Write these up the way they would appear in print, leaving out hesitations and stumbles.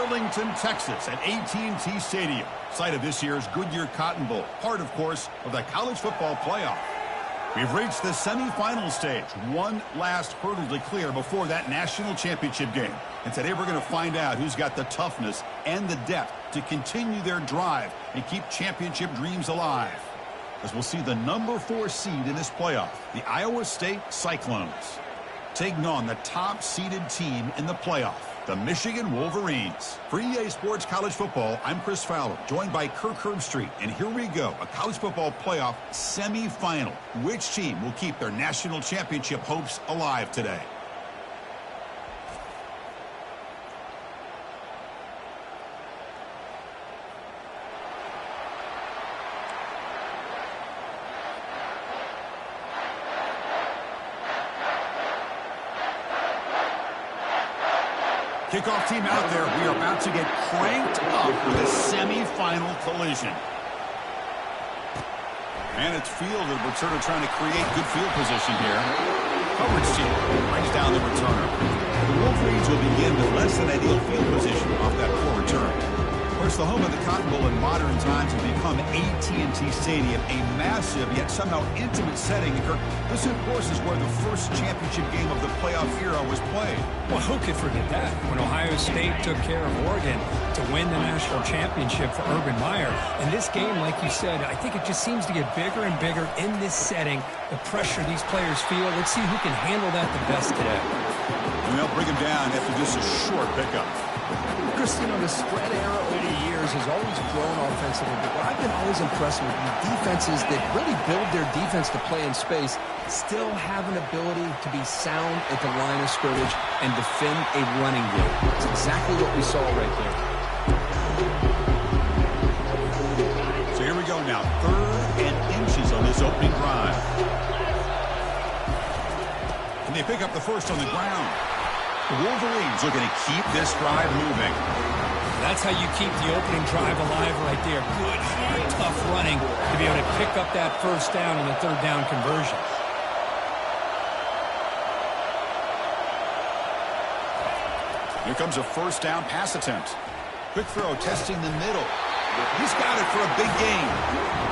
Arlington, Texas at AT&T Stadium, site of this year's Goodyear Cotton Bowl, part, of course, of the college football playoff. We've reached the semifinal stage, one last hurdle to clear before that national championship game. And today we're going to find out who's got the toughness and the depth to continue their drive and keep championship dreams alive. As we'll see the number 4 seed in this playoff, the Iowa State Cyclones, taking on the top-seeded team in the playoff, the Michigan Wolverines. For EA Sports College Football, I'm Chris Fowler, joined by Kirk Herbstreit. And here we go, a college football playoff semifinal. Which team will keep their national championship hopes alive today? Kickoff team out there. We are about to get cranked up with a semifinal collision. And it's fielded. We're sort of trying to create good field position here. Coverage team brings down the returner. The Wolverines will begin with less than ideal field position off that poor return. Of course, the home of the Cotton Bowl in modern times has become AT&T Stadium, a massive yet somehow intimate setting. This, of course, is where the first championship game of the playoff era was played. Well, who could forget that? When Ohio State took care of Oregon to win the national championship for Urban Meyer. And this game, like you said, I think it just seems to get bigger and bigger in this setting. The pressure these players feel. Let's see who can handle that the best today. And they'll bring him down after just a short pickup. Chris, you know, the spread era over the years has always grown offensively, but what I've been always impressed with defenses that really build their defense to play in space still have an ability to be sound at the line of scrimmage and defend a running game. It's exactly what we saw right there. So here we go now, 3rd and inches on this opening drive. And they pick up the first on the ground. The Wolverines looking to keep this drive moving. That's how you keep the opening drive alive right there. Good, hard, tough running to be able to pick up that first down and the 3rd down conversion. Here comes a 1st down pass attempt. Quick throw, testing the middle. He's got it for a big gain.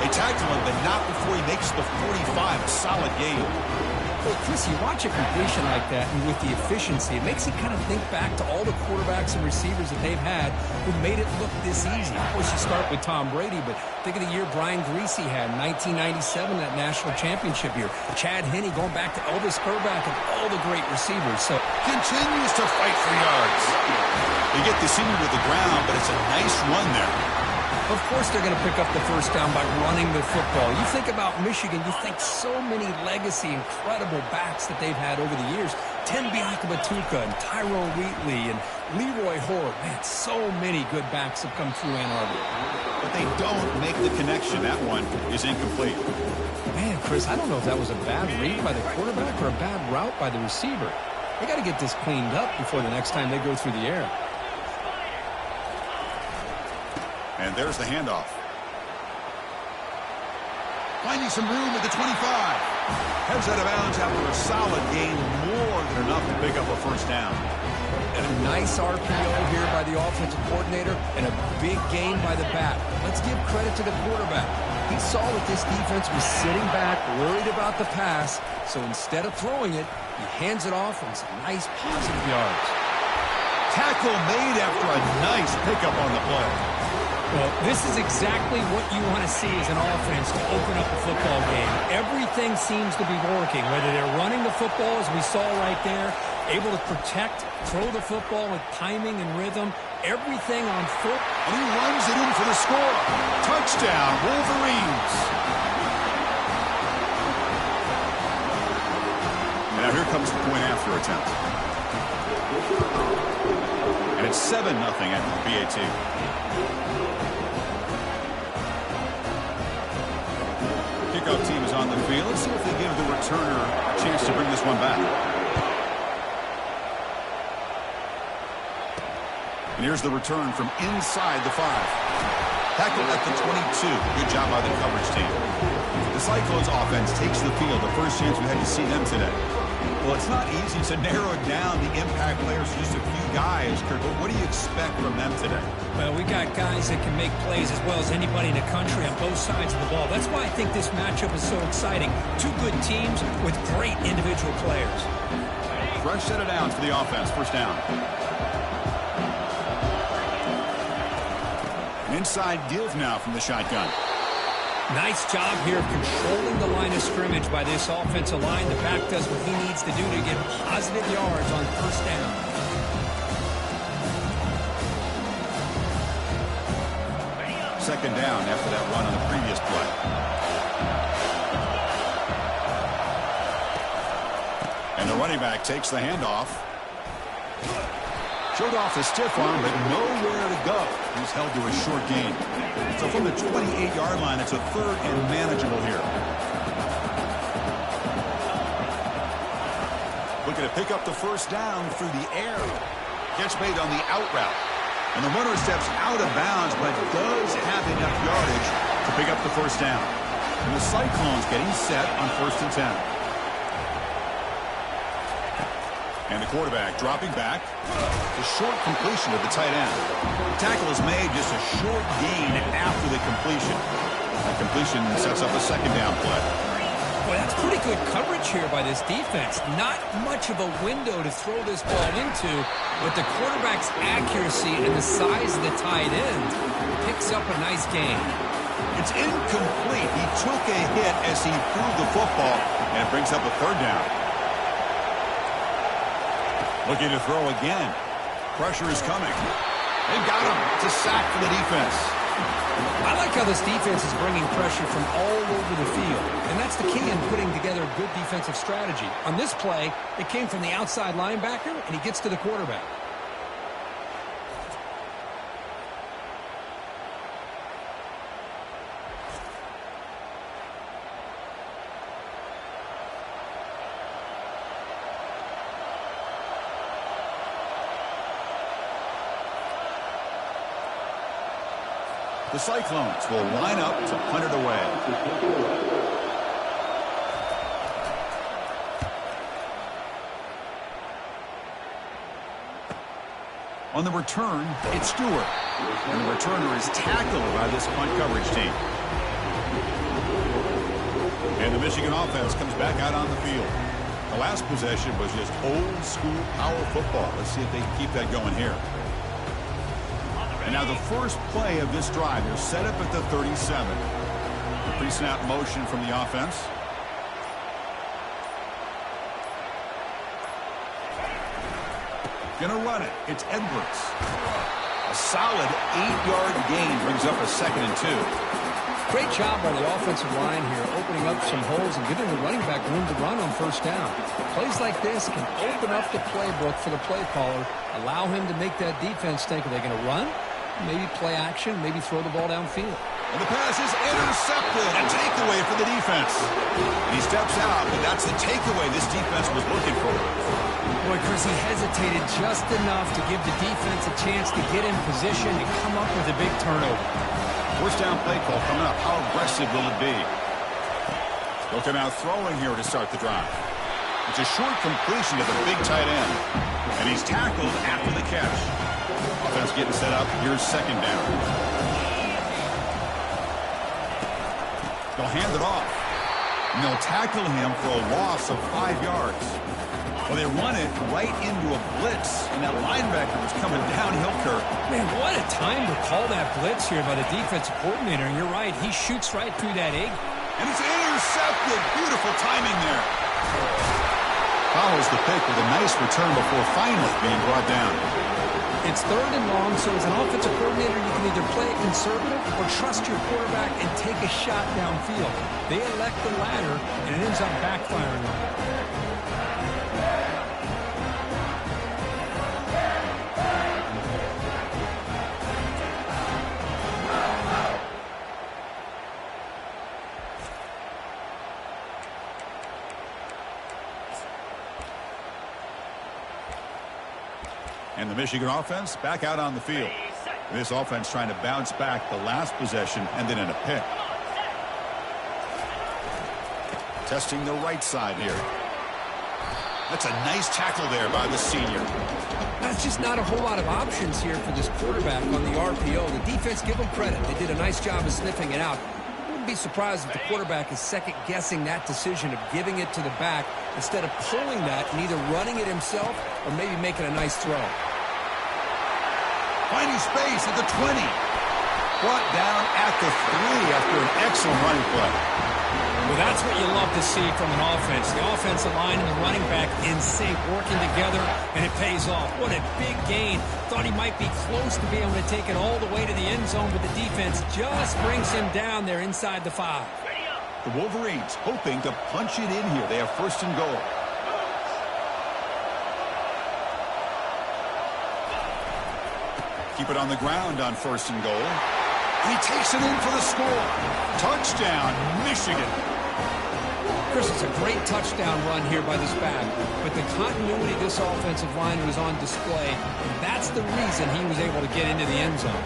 They tackle him, but not before he makes the 45. A solid gain. Well, Chris, you watch a completion like that, and with the efficiency, it makes you kind of think back to all the quarterbacks and receivers that they've had who made it look this easy. Of course, you start with Tom Brady, but think of the year Brian Griese had in 1997, that national championship year. Chad Henne going back to Elvis Grbac and all the great receivers. So continues to fight for yards. They get the senior to the ground, but it's a nice run there. Of course they're going to pick up the first down by running the football. You think about Michigan, you think so many legacy, incredible backs that they've had over the years. Tim Biakabatuka and Tyrone Wheatley and Leroy Horde. Man, so many good backs have come through Ann Arbor. But they don't make the connection. That one is incomplete. Man, Chris, I don't know if that was a bad read by the quarterback or a bad route by the receiver. They got to get this cleaned up before the next time they go through the air. And there's the handoff. Finding some room at the 25. Heads out of bounds after a solid gain, more than enough to pick up a 1st down. And a nice RPO here by the offensive coordinator and a big gain by the back. Let's give credit to the quarterback. He saw that this defense was sitting back, worried about the pass, so instead of throwing it, he hands it off and some nice positive yards. Tackle made after a nice pickup on the play. Well, this is exactly what you want to see as an offense to open up a football game. Everything seems to be working, whether they're running the football, as we saw right there, able to protect, throw the football with timing and rhythm, everything on foot. And he runs it in for the score. Touchdown, Wolverines. And now here comes the point after attempt. And it's 7-0 at BAT. Kickoff team is on the field. Let's see if they give the returner a chance to bring this one back. And here's the return from inside the 5. Tackled at the 22. Good job by the coverage team. The Cyclones offense takes the field. The first chance we had to see them today. Well, it's not easy to narrow down the impact players to just a few guys, Kurt, but what do you expect from them today? Well, we got guys that can make plays as well as anybody in the country on both sides of the ball. That's why I think this matchup is so exciting. Two good teams with great individual players. Fresh set of downs for the offense. First down. An inside give now from the shotgun. Nice job here of controlling the line of scrimmage by this offensive line. The back does what he needs to do to get positive yards on first down. Second down after that run on the previous play. And the running back takes the handoff. Showed off the stiff arm, but nowhere to go. He's held to a short gain. So from the 28-yard line, it's a third and manageable here. Looking to pick up the first down through the air. Catch made on the out route. And the runner steps out of bounds, but does have enough yardage to pick up the first down. And the Cyclones getting set on 1st and 10. And the quarterback dropping back. A short completion to the tight end. The tackle is made, just a short gain after the completion. That completion sets up a second down play. Boy, that's pretty good coverage here by this defense. Not much of a window to throw this ball into, but the quarterback's accuracy and the size of the tight end picks up a nice gain. It's incomplete. He took a hit as he threw the football, and it brings up a third down. Looking to throw again. Pressure is coming. They've got him. It's a sack for the defense. I like how this defense is bringing pressure from all over the field. And that's the key in putting together a good defensive strategy. On this play, it came from the outside linebacker, and he gets to the quarterback. The Cyclones will line up to punt it away. On the return, it's Stewart. And the returner is tackled by this punt coverage team. And the Michigan offense comes back out on the field. The last possession was just old school power football. Let's see if they can keep that going here. And now the first play of this drive, they're set up at the 37. The pre-snap motion from the offense. Gonna run it. It's Edwards. A solid 8-yard gain brings up a 2nd and 2. Great job by the offensive line here, opening up some holes and giving the running back room to run on first down. Plays like this can open up the playbook for the play caller, allow him to make that defense think, are they going to run? Maybe play action, maybe throw the ball downfield. And the pass is intercepted. A takeaway for the defense. And he steps out, but that's the takeaway this defense was looking for. Boy, Chris, he hesitated just enough to give the defense a chance to get in position and come up with a big turnover. First down play call coming up. How aggressive will it be? They'll come out throwing here to start the drive. It's a short completion to the big tight end. And he's tackled after the catch. Offense getting set up. Here's second down. They'll hand it off. And they'll tackle him for a loss of 5 yards. Well, they run it right into a blitz. And that linebacker was coming downhill, Kirk. Man, what a time to call that blitz here by the defensive coordinator. And you're right, he shoots right through that egg. And it's intercepted. Beautiful timing there. Follows the pick with a nice return before finally being brought down. It's 3rd and long, so as an offensive coordinator, you can either play it conservative or trust your quarterback and take a shot downfield. They elect the latter, and it ends up backfiring on them. And the Michigan offense back out on the field. This offense trying to bounce back the last possession, ended in a pick. Testing the right side here. That's a nice tackle there by the senior. That's just not a whole lot of options here for this quarterback on the RPO. The defense, give them credit. They did a nice job of sniffing it out. Wouldn't be surprised if the quarterback is second-guessing that decision of giving it to the back instead of pulling that and either running it himself or maybe making a nice throw. Finding space at the 20. Brought down at the 3 after an excellent running play. Well, that's what you love to see from an offense. The offensive line and the running back in sync, working together, and it pays off. What a big gain. Thought he might be close to being able to take it all the way to the end zone, but the defense just brings him down there inside the 5. The Wolverines hoping to punch it in here. They have first and goal. Keep it on the ground on first and goal. He takes it in for the score. Touchdown, Michigan. Chris, it's a great touchdown run here by this back, but the continuity of this offensive line was on display, and that's the reason he was able to get into the end zone.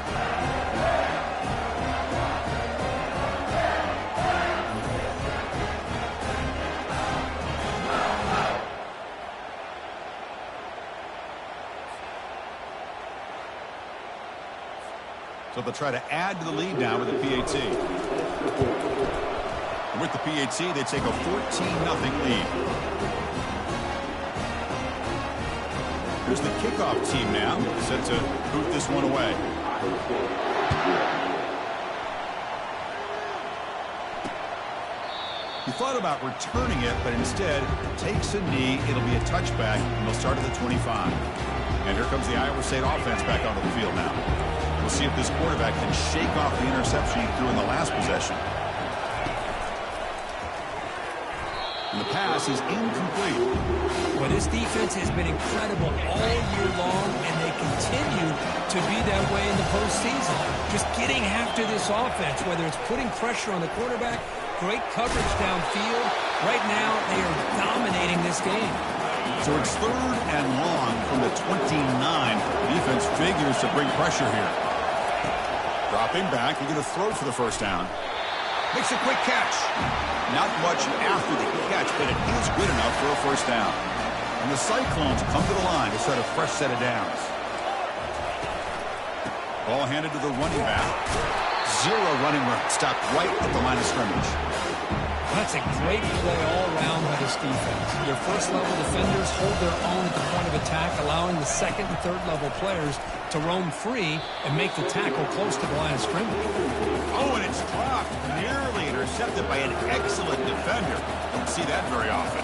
So they'll try to add to the lead now with the PAT. And with the PAT, they take a 14-0 lead. Here's the kickoff team now, set to boot this one away. He thought about returning it, but instead takes a knee. It'll be a touchback, and they'll start at the 25. And here comes the Iowa State offense back onto the field now. We'll see if this quarterback can shake off the interception he threw in the last possession. And the pass is incomplete. Well, this defense has been incredible all year long, and they continue to be that way in the postseason. Just getting after this offense, whether it's putting pressure on the quarterback, great coverage downfield. Right now, they are dominating this game. So it's 3rd and long from the 29. Defense figures to bring pressure here. Dropping back, he's going to throw for the first down. Makes a quick catch. Not much after the catch, but it is good enough for a first down. And the Cyclones come to the line to set a fresh set of downs. Ball handed to the running back. 0 running room. Stopped right at the line of scrimmage. That's a great play all around by this defense. Your first-level defenders hold their own at the point of attack, allowing the second and third-level players to roam free and make the tackle close to the line of scrimmage. Oh, and it's dropped. Nearly intercepted by an excellent defender. Don't see that very often.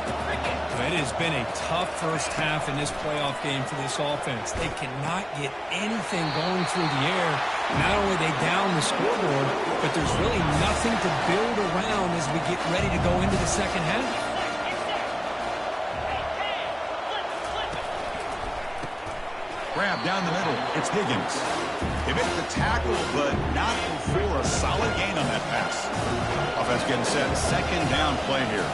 It has been a tough first half in this playoff game for this offense. They cannot get anything going through the air. Not only they down the scoreboard, but there's really nothing to build around as we get ready to go into the second half. Grab down the middle. It's Higgins. They make the tackle, but not before a solid gain on that pass. Offense getting set. Second down play here.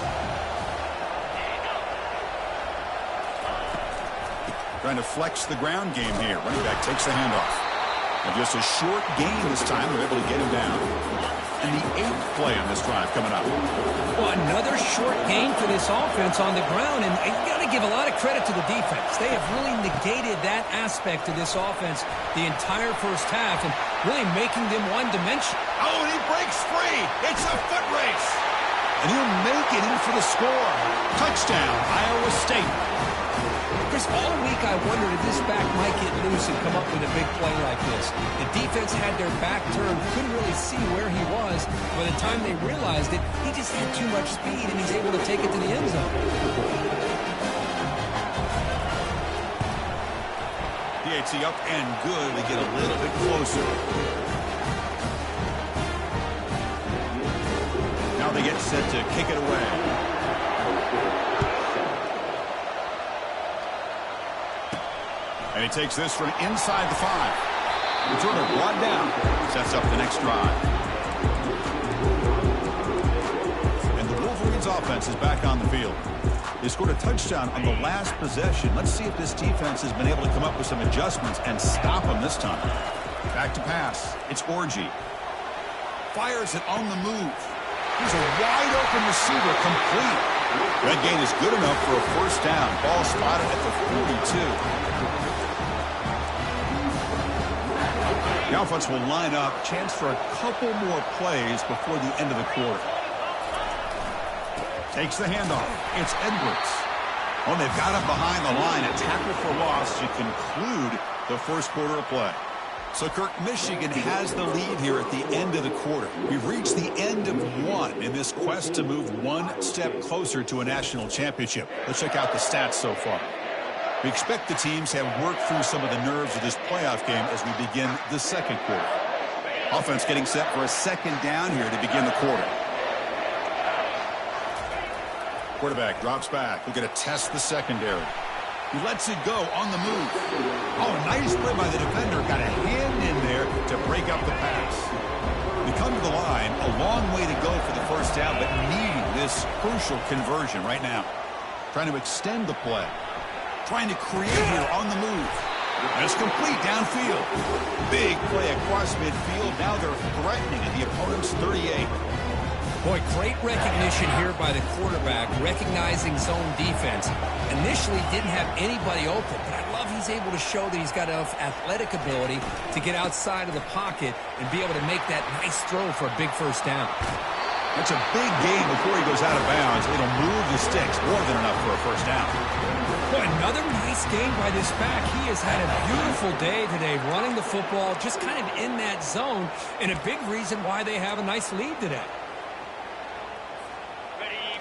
Trying to flex the ground game here. Running back takes the handoff. And just a short gain this time. They're able to get him down. And the 8th play on this drive coming up. Well, another short gain for this offense on the ground. And you got to give a lot of credit to the defense. They have really negated that aspect of this offense the entire first half and really making them one-dimensional. Oh, and he breaks free. It's a foot race. And he'll make it in for the score. Touchdown, Iowa State. Chris, all week I wondered if this back might get loose and come up with a big play like this. The defense had their back turned, couldn't really see where he was. By the time they realized it, he just had too much speed, and he's able to take it to the end zone. PAT up and good. They get a little bit closer. Now they get set to kick it away. And he takes this from inside the 5. Returner brought down. Sets up the next drive. And the Wolverines offense is back on the field. They scored a touchdown on the last possession. Let's see if this defense has been able to come up with some adjustments and stop them this time. Back to pass. It's Orji. Fires it on the move. Here's a wide open receiver complete. That gain is good enough for a first down. Ball spotted at the 42. The offense will line up. Chance for a couple more plays before the end of the quarter. Takes the handoff. It's Edwards. Well, they've got him behind the line. A tackle for loss to conclude the first quarter of play. So, Kirk, Michigan has the lead here at the end of the quarter. We've reached the end of one in this quest to move one step closer to a national championship. Let's check out the stats so far. We expect the teams have worked through some of the nerves of this playoff game as we begin the second quarter. Offense getting set for a second down here to begin the quarter. Quarterback drops back. We're going to test the secondary. He lets it go on the move. Oh, nice play by the defender. Got a hand in there to break up the pass. We come to the line. A long way to go for the first down, but needing this crucial conversion right now. Trying to extend the play. Trying to create here on the move. And it's complete downfield. Big play across midfield. Now they're threatening at the opponent's 38. Boy, great recognition here by the quarterback, recognizing zone defense. Initially didn't have anybody open, but I love he's able to show that he's got enough athletic ability to get outside of the pocket and be able to make that nice throw for a big first down. That's a big gain before he goes out of bounds. It'll move the sticks more than enough for a first down. Boy, another nice game by this back. He has had a beautiful day today running the football, just kind of in that zone, and a big reason why they have a nice lead today.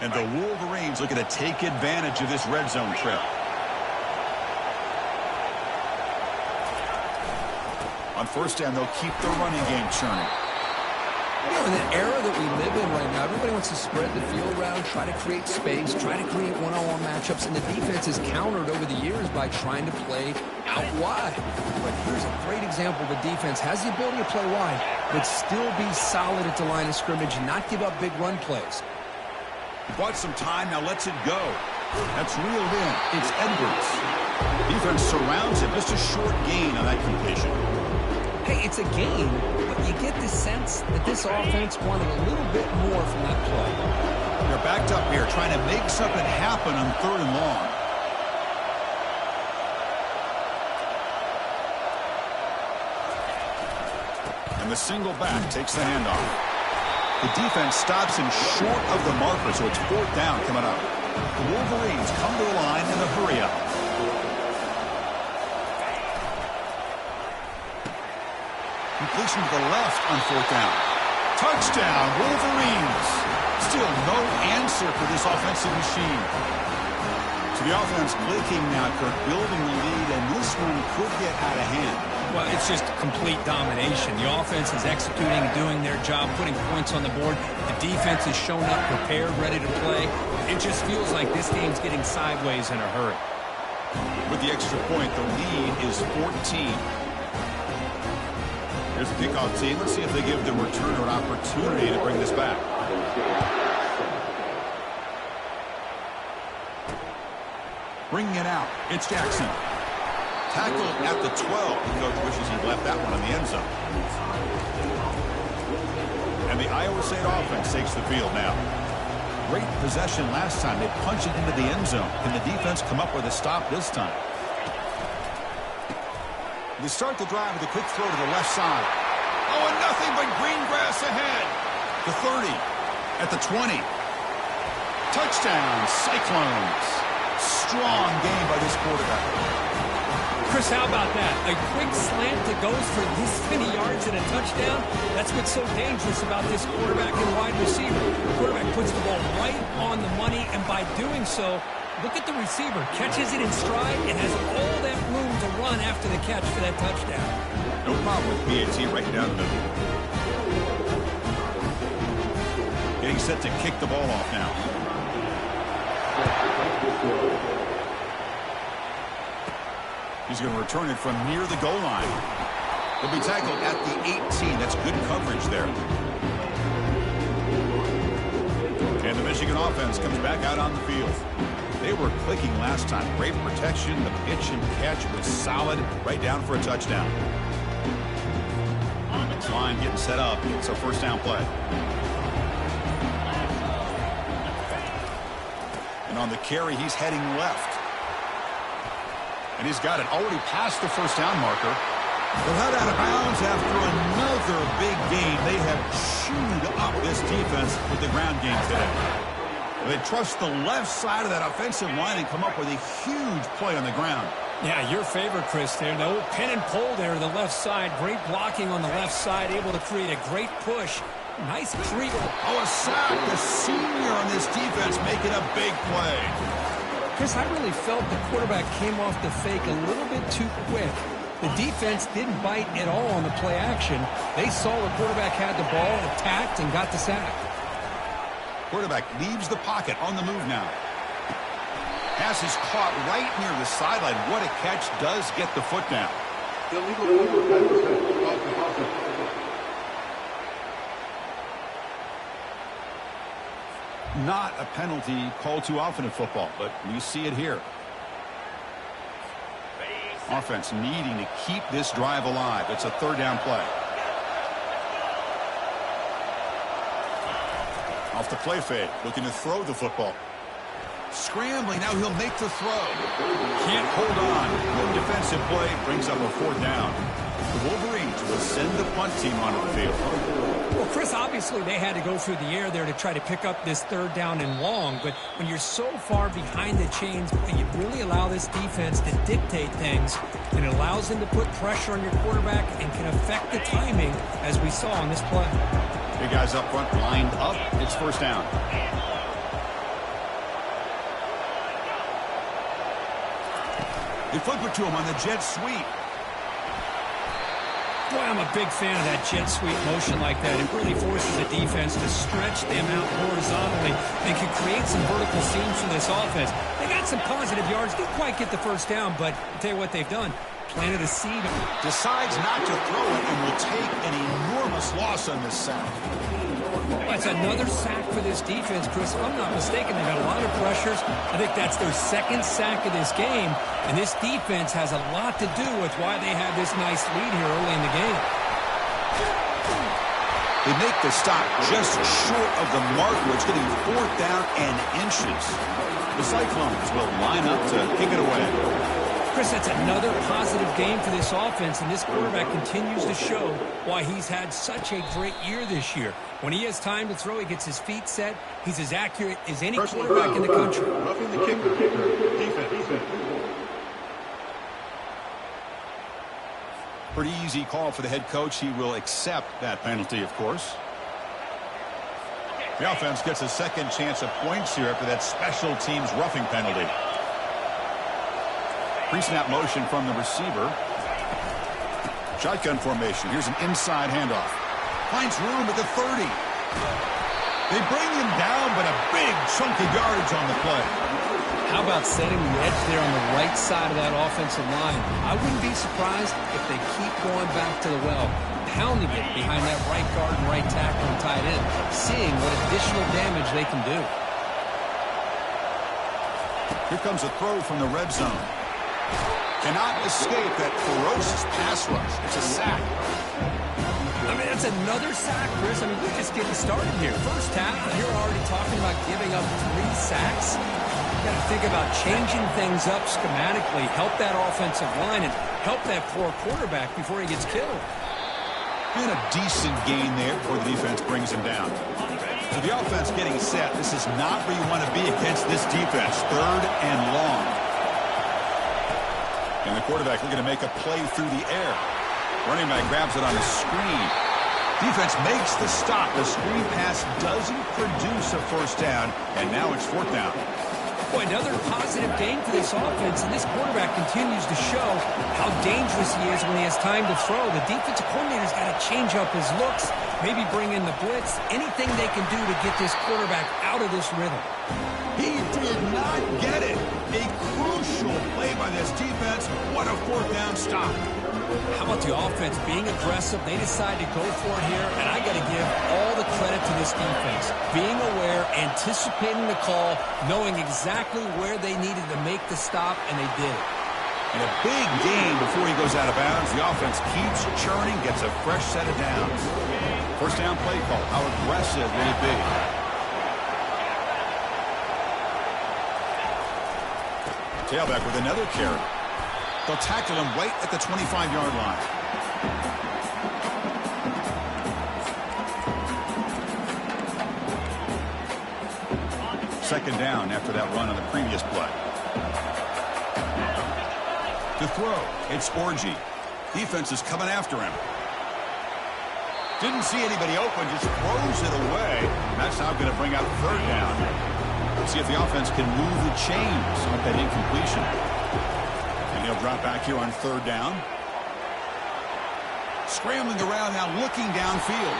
And the Wolverines looking to take advantage of this red zone trip. On first down, they'll keep the running game churning. You know, in the era that we live in right now, everybody wants to spread the field around, try to create space, try to create one-on-one matchups, and the defense is countered over the years by trying to play out wide. But here's a great example. The defense has the ability to play wide, but still be solid at the line of scrimmage and not give up big run plays. Bought some time, now lets it go. That's reeled in. It's Edwards. Defense surrounds him. Just a short gain on that completion. Hey, it's a gain, but you get the sense that this offense wanted a little bit more from that play. They're backed up here, trying to make something happen on third and long. And the single back takes the handoff. The defense stops him short of the marker, so it's fourth down coming up. The Wolverines come to the line in a hurry-up. Completion to the left on fourth down. Touchdown, Wolverines. Still no answer for this offensive machine. So the offense blinking now, Kirk, building the lead, and this one could get out of hand. Well, it's just complete domination. The offense is executing, doing their job, putting points on the board. The defense is shown up, prepared, ready to play. It just feels like this game's getting sideways in a hurry. With the extra point, the lead is 14. Here's the kickoff team. Let's see if they give the returner an opportunity to bring this back. Bringing it out, it's Jackson. Tackled at the 12. The coach wishes he'd left that one in the end zone. And the Iowa State offense takes the field now. Great possession last time. They punch it into the end zone. Can the defense come up with a stop this time? They start the drive with a quick throw to the left side. Oh, and nothing but green grass ahead. The 30. At the 20. Touchdown, Cyclones. Strong game by this quarterback. Chris, how about that? A quick slant that goes for this many yards and a touchdown. That's what's so dangerous about this quarterback and wide receiver. The quarterback puts the ball right on the money, and by doing so, look at the receiver. Catches it in stride and has all that room to run after the catch for that touchdown. No problem with PAT right down the middle. Getting set to kick the ball off now. He's going to return it from near the goal line. He'll be tackled at the 18. That's good coverage there. And the Michigan offense comes back out on the field. They were clicking last time. Great protection. The pitch and catch was solid. Right down for a touchdown. Line getting set up. It's a first down play. And on the carry, he's heading left. And he's got it already past the first down marker. They'll head out of bounds after another big gain. They have chewed up this defense with the ground game today. They trust the left side of that offensive line and come up with a huge play on the ground. Yeah, your favorite, Chris, there. The old pin and pull there to the left side. Great blocking on the left side, able to create a great push. Nice creep. Oh, a sack. The senior on this defense making a big play. Chris, I really felt the quarterback came off the fake a little bit too quick. The defense didn't bite at all on the play action. They saw the quarterback had the ball, attacked, and got the sack. Quarterback leaves the pocket on the move now. Pass is caught right near the sideline. What a catch. Does get the foot down. Not a penalty called too often in football, but we see it here. Offense needing to keep this drive alive. It's a third down play. Off the play fake, looking to throw the football. Scrambling, now he'll make the throw. Can't hold on. Good defensive play brings up a fourth down. The Wolverines will send the punt team onto the field. Well, Chris, obviously they had to go through the air there to try to pick up this third down and long, but when you're so far behind the chains, you really allow this defense to dictate things, and it allows them to put pressure on your quarterback and can affect the timing, as we saw on this play. Big guys up front lined up. It's first down. They flip it to him on the jet sweep. Boy, I'm a big fan of that jet sweep motion like that. It really forces the defense to stretch them out horizontally and can create some vertical seams for this offense. They got some positive yards. Didn't quite get the first down, but I'll tell you what they've done. Planted a seed. Decides not to throw it and will take an enormous loss on this sack. That's another sack for this defense, Chris. If I'm not mistaken, they've got a lot of pressures. I think that's their second sack of this game. And this defense has a lot to do with why they have this nice lead here early in the game. They make the stop just short of the marker. It's getting fourth down and inches. The Cyclones will line up to kick it away. Chris, that's another positive game for this offense, and this quarterback continues to show why he's had such a great year this year. When he has time to throw, he gets his feet set. He's as accurate as any quarterback in the country. Roughing the kicker. Defense. Pretty easy call for the head coach. He will accept that penalty, of course. The offense gets a second chance of points here after that special teams roughing penalty. Pre-snap motion from the receiver. Shotgun formation. Here's an inside handoff. Finds room at the 30. They bring him down, but a big chunk of yardage on the play. How about setting the edge there on the right side of that offensive line? I wouldn't be surprised if they keep going back to the well, pounding it behind that right guard and right tackle and tight end, seeing what additional damage they can do. Here comes a throw from the red zone. Cannot escape that ferocious pass rush. It's a sack. I mean, that's another sack, Chris. I mean, we're just getting started here. First half, and here we're already talking about giving up 3 sacks. You got to think about changing things up schematically, help that offensive line, and help that poor quarterback before he gets killed. And a decent gain there before the defense brings him down. So the offense getting set. This is not where you want to be against this defense. Third and long. And the quarterback looking to make a play through the air. Running back grabs it on a screen. Defense makes the stop. The screen pass doesn't produce a first down, and now it's fourth down. Boy, another positive game for this offense, and this quarterback continues to show how dangerous he is when he has time to throw. The defensive coordinator's got to change up his looks, maybe bring in the blitz, anything they can do to get this quarterback out of this rhythm. He did not get it. A crucial play by this defense. What a fourth down stop. How about the offense being aggressive? They decide to go for it here, and I got to give all the credit to this defense. Being aware, anticipating the call, knowing exactly where they needed to make the stop, and they did it. And a big gain before he goes out of bounds. The offense keeps churning, gets a fresh set of downs. First down play call. How aggressive will it be? Tailback with another carry. They'll tackle him right at the 25-yard line. Second down after that run on the previous play. To throw, it's Orji. Defense is coming after him. Didn't see anybody open, just throws it away. That's now going to bring out third down. See if the offense can move the chains with that incompletion. And he'll drop back here on third down. Scrambling around now, looking downfield.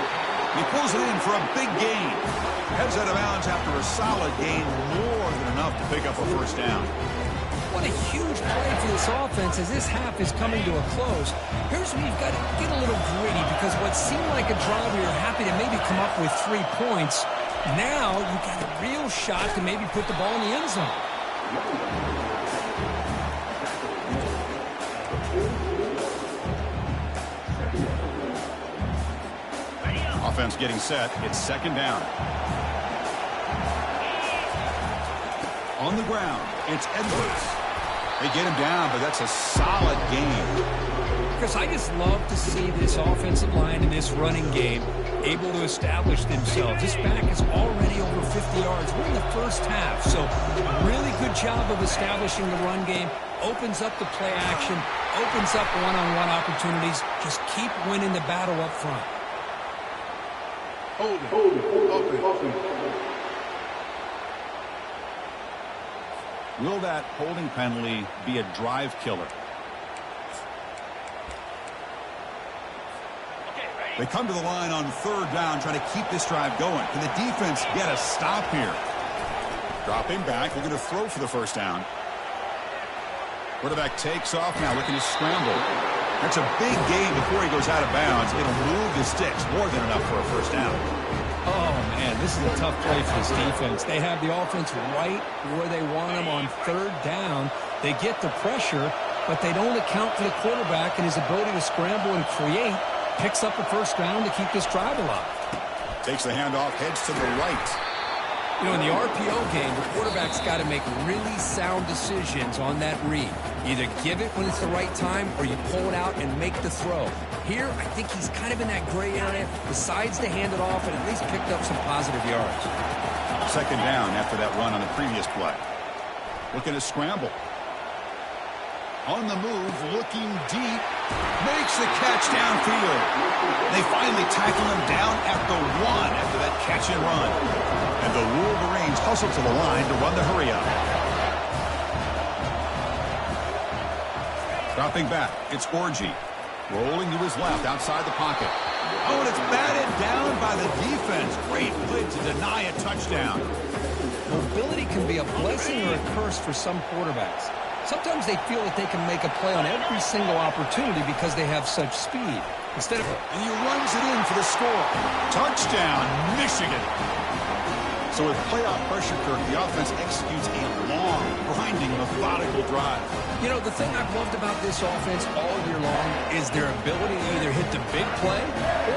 He pulls it in for a big gain. Heads out of bounds after a solid gain, more than enough to pick up a first down. What a huge play for this offense as this half is coming to a close. Here's where you've got to get a little gritty because what seemed like a drive where you're happy to maybe come up with 3 points, now you've got a real shot to maybe put the ball in the end zone. Offense getting set. It's second down. On the ground, it's Edwards. They get him down, but that's a solid game. Chris, I just love to see this offensive line in this running game able to establish themselves. This back is already over 50 yards. We're in the first half, so really good job of establishing the run game. Opens up the play action, opens up one-on-one opportunities. Just keep winning the battle up front. Will that holding penalty be a drive killer? They come to the line on third down, trying to keep this drive going. Can the defense get a stop here? Dropping back, they're going to throw for the first down. Quarterback takes off now, looking to scramble. That's a big gain before he goes out of bounds. It'll move the sticks, more than enough for a first down. Oh, man, this is a tough play for this defense. They have the offense right where they want them on third down. They get the pressure, but they don't account for the quarterback and his ability to scramble and create. Picks up the first down to keep this drive alive. Takes the handoff, heads to the right. You know, in the RPO game, the quarterback's got to make really sound decisions on that read. Either give it when it's the right time or you pull it out and make the throw. Here, I think he's kind of in that gray area, decides to hand it off and at least picked up some positive yards. Second down after that run on the previous play. Looking to scramble. On the move, looking deep. Makes the catch downfield. They finally tackle him down at the 1 after that catch and run. And the Wolverines hustle to the line to run the hurry up. Dropping back, it's Orji. Rolling to his left outside the pocket. Oh, and it's batted down by the defense. Great play to deny a touchdown. Mobility can be a blessing or a curse for some quarterbacks. Sometimes they feel that they can make a play on every single opportunity because they have such speed. Instead of, and he runs it in for the score. Touchdown, Michigan. So with playoff pressure, Kirk, the offense executes a long, grinding, methodical drive. You know, the thing I've loved about this offense all year long is their ability to either hit the big play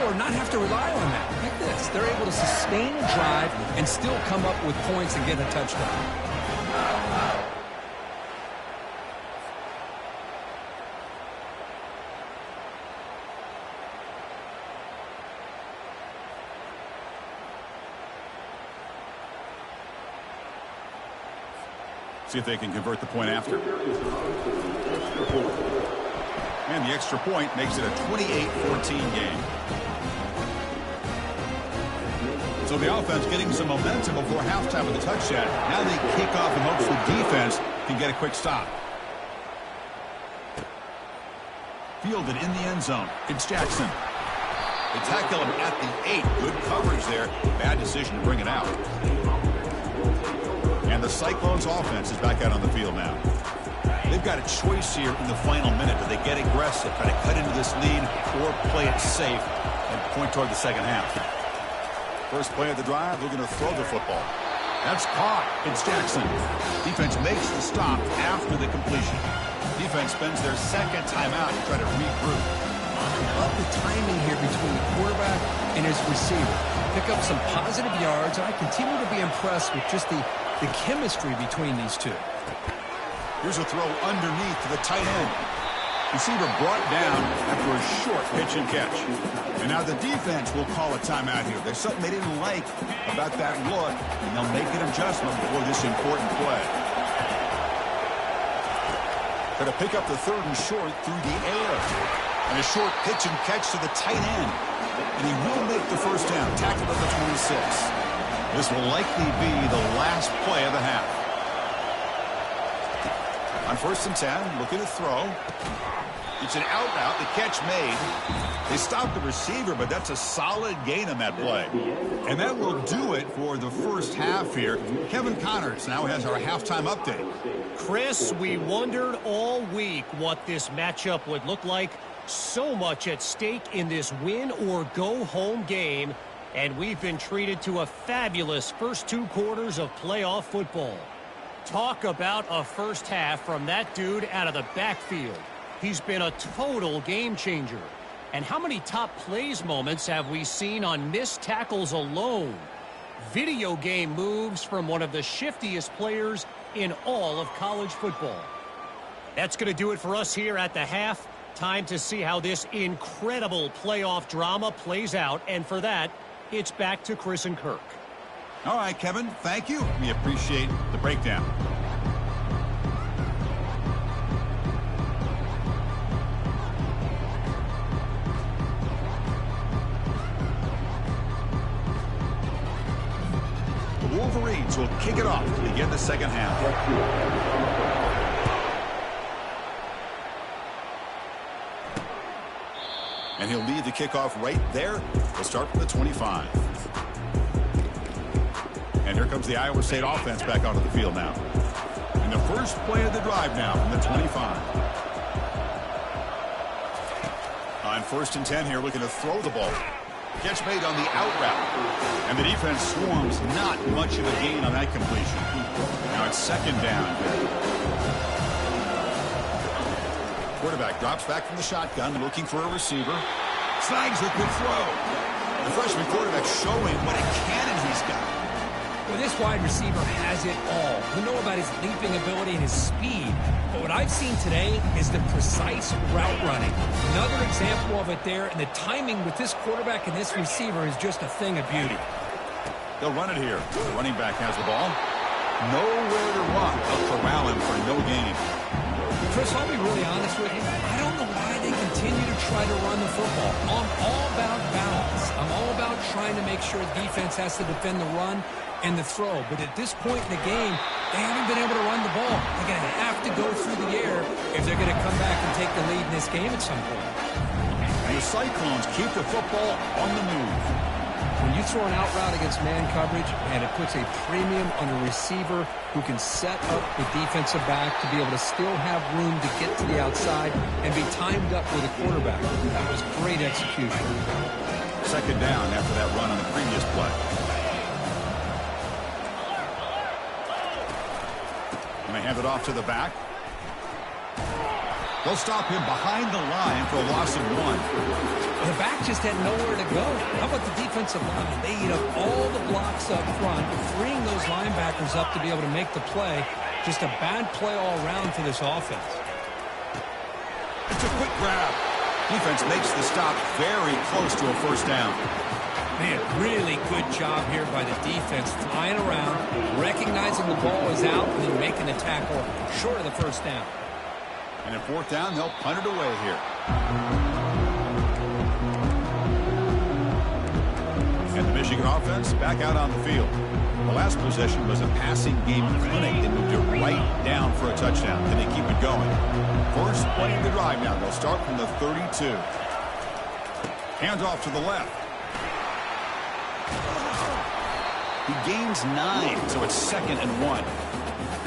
or not have to rely on that. Like this, they're able to sustain a drive and still come up with points and get a touchdown. See if they can convert the point after. And the extra point makes it a 28-14 game. So the offense getting some momentum before halftime with a touchdown. Now they kick off in hopes the defense can get a quick stop. Fielded in the end zone. It's Jackson. They tackle him at the 8. Good coverage there. Bad decision to bring it out. And the Cyclones offense is back out on the field now. They've got a choice here in the final minute. Do they get aggressive, try to cut into this lead, or play it safe and point toward the second half? First play of the drive, they're going to throw the football. That's caught. It's Jackson. Defense makes the stop after the completion. Defense spends their second timeout to try to regroup. I love the timing here between the quarterback and his receiver. Pick up some positive yards, and I continue to be impressed with just the chemistry between these two. Here's a throw underneath to the tight end. Receiver brought down after a short pitch and catch. And now the defense will call a timeout here. There's something they didn't like about that look, and they'll make an adjustment before this important play. Going to pick up the third and short through the air. And a short pitch and catch to the tight end. And he will make the first down, tackled at the 26. This will likely be the last play of the half. On 1st and 10, looking to throw. It's an out route, the catch made. They stopped the receiver, but that's a solid gain on that play. And that will do it for the first half here. Kevin Connors now has our halftime update. Chris, we wondered all week what this matchup would look like. So much at stake in this win-or-go-home game, and we've been treated to a fabulous first 2 quarters of playoff football. Talk about a first half from that dude out of the backfield. He's been a total game changer. And how many top plays moments have we seen on missed tackles alone? Video game moves from one of the shiftiest players in all of college football. That's going to do it for us here at the half. Time to see how this incredible playoff drama plays out. And for that, it's back to Chris and Kirk. All right, Kevin, thank you. We appreciate the breakdown. The Wolverines will kick it off to begin the second half. And he'll lead the kickoff right there. We'll start from the 25. And here comes the Iowa State offense back onto the field now. And the first play of the drive now from the 25. On 1st and 10 here, looking to throw the ball. Catch made on the out route. And the defense swarms, not much of a gain on that completion. Now it's 2nd down. Quarterback drops back from the shotgun, looking for a receiver. Snags a good throw. The freshman quarterback showing what a cannon he's got. Well, this wide receiver has it all. We know about his leaping ability and his speed. But what I've seen today is the precise route running. Another example of it there, and the timing with this quarterback and this receiver is just a thing of beauty. They'll run it here. The running back has the ball. Nowhere to run. They'll corral him for no gain. Chris, I'll be really honest with you. I don't know why they continue to try to run the football. I'm all about balance. I'm all about trying to make sure defense has to defend the run and the throw. But at this point in the game, they haven't been able to run the ball. They're going to have to go through the air if they're going to come back and take the lead in this game at some point. And the Cyclones keep the football on the move. When you throw an out route against man coverage, and it puts a premium on a receiver who can set up the defensive back to be able to still have room to get to the outside and be timed up with a quarterback. That was great execution. 2nd down after that run on the previous play. And they hand it off to the back. They'll stop him behind the line for a loss of 1. The back just had nowhere to go. How about the defensive line? They eat up all the blocks up front, freeing those linebackers up to be able to make the play. Just a bad play all around for this offense. It's a quick grab. Defense makes the stop very close to a first down. Man, really good job here by the defense, flying around, recognizing the ball is out, and then making the tackle short of the first down. And at 4th down, they'll punt it away here. And the Michigan offense back out on the field. The last possession was a passing game clinic. They moved it right down for a touchdown. Can they keep it going? First play of the drive now. They'll start from the 32. Hands off to the left. He gains 9, so it's 2nd and 1.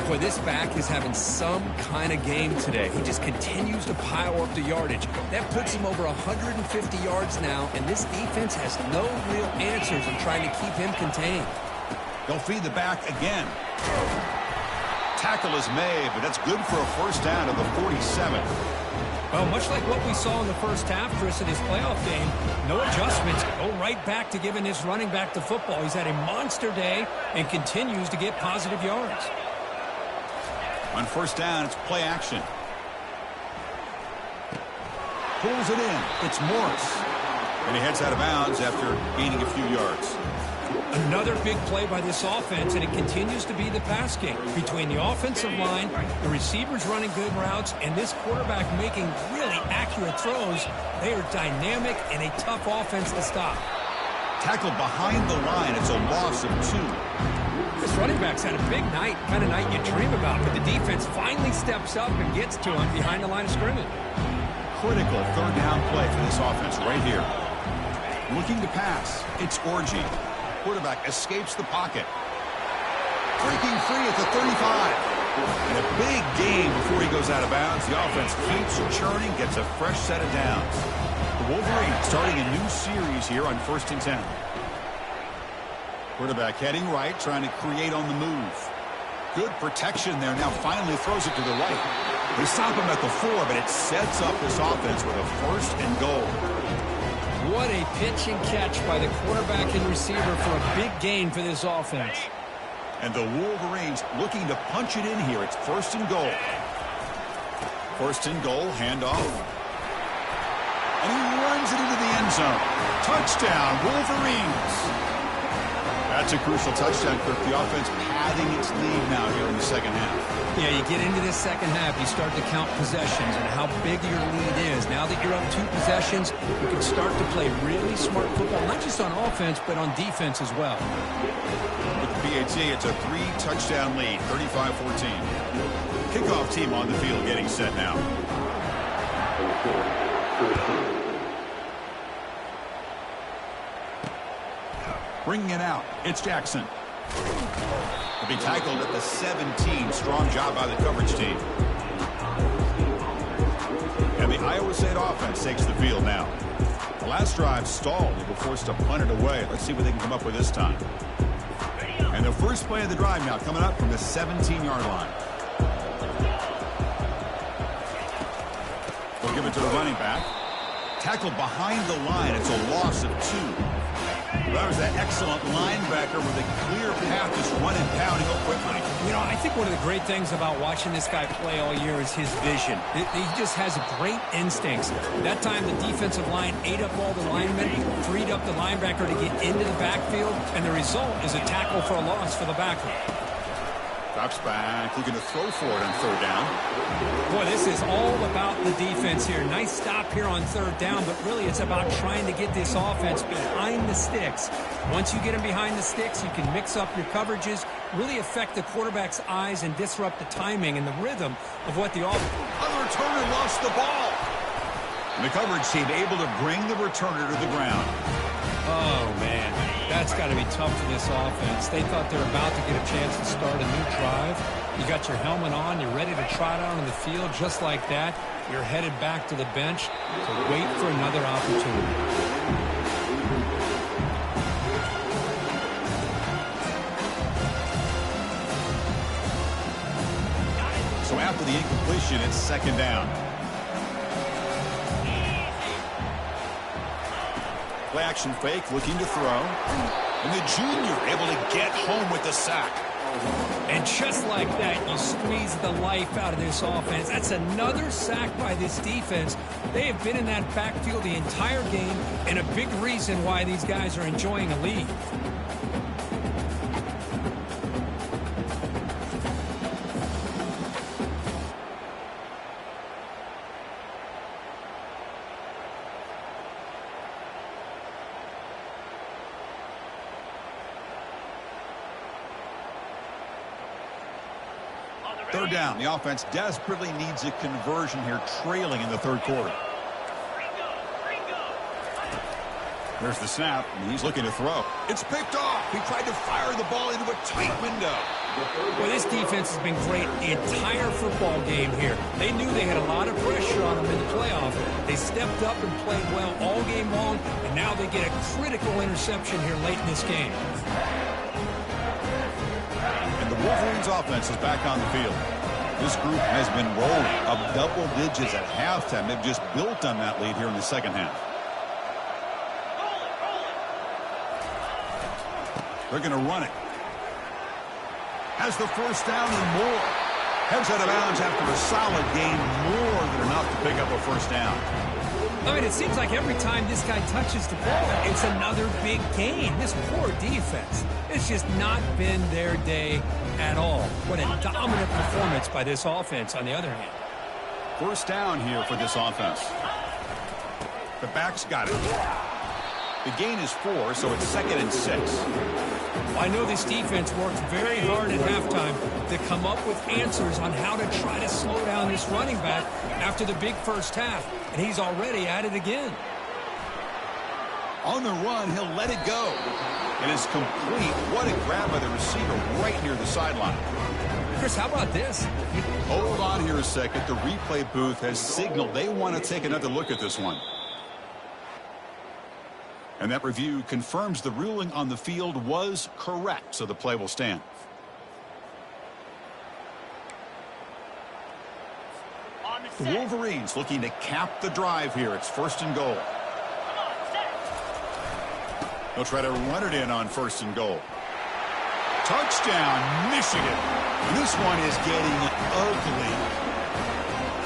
Boy, this back is having some kind of game today. He just continues to pile up the yardage. That puts him over 150 yards now, and this defense has no real answers in trying to keep him contained. They'll feed the back again. Tackle is made, but that's good for a first down at the 47. Well, much like what we saw in the first half, Chris, in his playoff game, no adjustments. Go right back to giving his running back the football. He's had a monster day and continues to get positive yards. On first down, it's play action. Pulls it in. It's Morris. And he heads out of bounds after gaining a few yards. Another big play by this offense, and it continues to be the pass game. Between the offensive line, the receivers running good routes, and this quarterback making really accurate throws, they are dynamic and a tough offense to stop. Tackled behind the line. It's a loss of 2. This running back's had a big night, kind of night you dream about, but the defense finally steps up and gets to him behind the line of scrimmage. Critical third down play for this offense right here. Looking to pass. It's Orji. Quarterback escapes the pocket. Breaking free at the 35. And a big gain before he goes out of bounds. The offense keeps churning, gets a fresh set of downs. The Wolverines starting a new series here on 1st and 10. Quarterback heading right, trying to create on the move. Good protection there. Now finally throws it to the right. They stop him at the 4, but it sets up this offense with a 1st and goal. What a pitch and catch by the quarterback and receiver for a big gain for this offense. And the Wolverines looking to punch it in here. It's 1st and goal. 1st and goal, handoff. And he runs it into the end zone. Touchdown, Wolverines. That's a crucial touchdown, Kirk. The offense padding its lead now here in the second half. Yeah, you get into this second half, you start to count possessions and how big your lead is. Now that you're up 2 possessions, you can start to play really smart football, not just on offense, but on defense as well. With the PAT, it's a 3-touchdown lead, 35-14. Kickoff team on the field getting set now. Bringing it out, it's Jackson. He'll be tackled at the 17. Strong job by the coverage team. And the Iowa State offense takes the field now. The last drive stalled. They were forced to punt it away. Let's see what they can come up with this time. And the first play of the drive now coming up from the 17-yard line. They'll give it to the running back. Tackled behind the line. It's a loss of 2. That was that excellent linebacker with a clear path just running down and go quickly. You know, I think one of the great things about watching this guy play all year is his vision. He just has great instincts. That time the defensive line ate up all the linemen, freed up the linebacker to get into the backfield, and the result is a tackle for a loss for the backer. Drops back, looking to throw for it on 3rd down. Boy, this is all about the defense here. Nice stop here on 3rd down, but really it's about trying to get this offense behind the sticks. Once you get them behind the sticks, you can mix up your coverages, really affect the quarterback's eyes and disrupt the timing and the rhythm of what the offense. The returner lost the ball. And the coverage team able to bring the returner to the ground. Oh, man. That's got to be tough for this offense. They thought they were about to get a chance to start a new drive. You got your helmet on. You're ready to trot out on the field just like that. You're headed back to the bench to wait for another opportunity. So after the incompletion, it's 2nd down. Play action fake, looking to throw. And the junior able to get home with the sack. And just like that, you squeeze the life out of this offense. That's another sack by this defense. They have been in that backfield the entire game, and a big reason why these guys are enjoying a lead. Third down. The offense desperately needs a conversion here, trailing in the 3rd quarter. There's the snap, and he's looking to throw. It's picked off. He tried to fire the ball into a tight window. Well, this defense has been great the entire football game here. They knew they had a lot of pressure on them in the playoff. They stepped up and played well all game long, and now they get a critical interception here late in this game. And the Wolverines offense is back on the field. This group has been rolling up double digits at halftime. They've just built on that lead here in the second half. They're going to run it. Has the first down and more. Heads out of bounds after a solid gain, more than enough to pick up a first down. I mean, it seems like every time this guy touches the ball, it's another big gain. This poor defense, it's just not been their day at all. What a dominant performance by this offense, on the other hand. First down here for this offense. The back's got it. The gain is 4, so it's 2nd and 6. I know this defense worked very hard at halftime to come up with answers on how to try to slow down this running back after the big first half, and he's already at it again. On the run, he'll let it go. It is complete. What a grab by the receiver right near the sideline. Chris, how about this? Hold on here a second. The replay booth has signaled they want to take another look at this one. And that review confirms the ruling on the field was correct, so the play will stand. The Wolverines looking to cap the drive here. It's 1st and goal. They'll try to run it in on 1st and goal. Touchdown, Michigan. This one is getting ugly.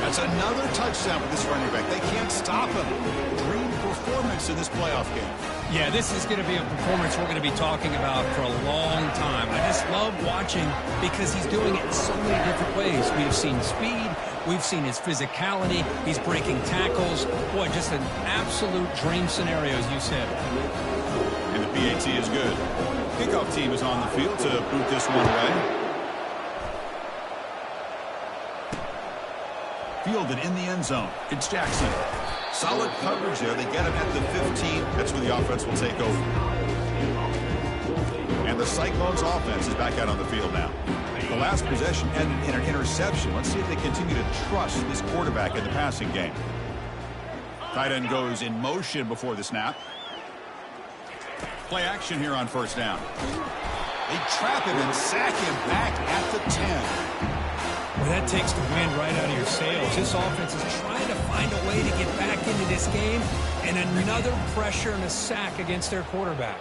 That's another touchdown for this running back. They can't stop him. Dream performance in this playoff game. Yeah, this is going to be a performance we're going to be talking about for a long time. I just love watching because he's doing it in so many different ways. We've seen speed. We've seen his physicality. He's breaking tackles. Boy, just an absolute dream scenario, as you said. And the PAT is good. Kickoff team is on the field to boot this one away. Fielded in the end zone. It's Jackson. Solid coverage there. They get him at the 15. That's where the offense will take over. And the Cyclones offense is back out on the field now. The last possession ended in an interception. Let's see if they continue to trust this quarterback in the passing game. Tight end goes in motion before the snap. Play action here on 1st down. They trap him and sack him back at the 10. Well, that takes the wind right out of your sails. This offense is trying to find a way to get back into this game, and another pressure and a sack against their quarterback.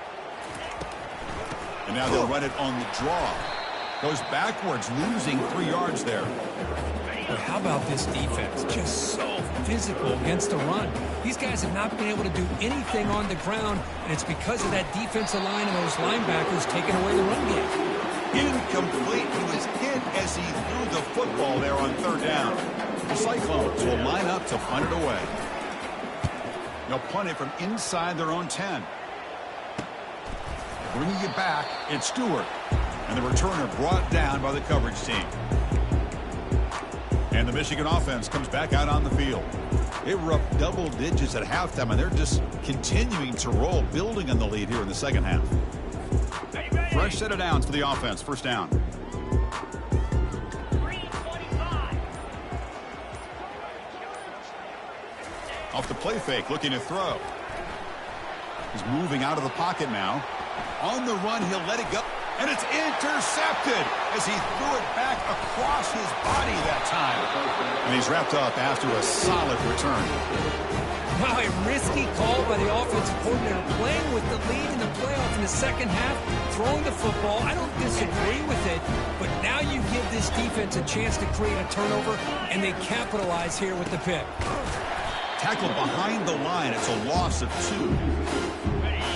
And now they'll run it on the draw. Goes backwards, losing 3 yards there. But how about this defense? Just so physical against the run. These guys have not been able to do anything on the ground, and it's because of that defensive line and those linebackers taking away the run game. Incomplete. He was hit as he threw the football there on 3rd down. The Cyclones will line up to punt it away. They'll punt it from inside their own 10. Bringing it back, it's Stewart. And the returner brought down by the coverage team. And the Michigan offense comes back out on the field. They were up double digits at halftime, and they're just continuing to roll, building on the lead here in the second half. Fresh set of downs for the offense. 1st down. Off the play fake, looking to throw. He's moving out of the pocket now. On the run, he'll let it go. And it's intercepted as he threw it back across his body that time. And he's wrapped up after a solid return. Wow, a risky call by the offensive coordinator, playing with the lead in the playoff in the second half, throwing the football. I don't disagree with it, but now you give this defense a chance to create a turnover, and they capitalize here with the pick. Tackled behind the line. It's a loss of 2.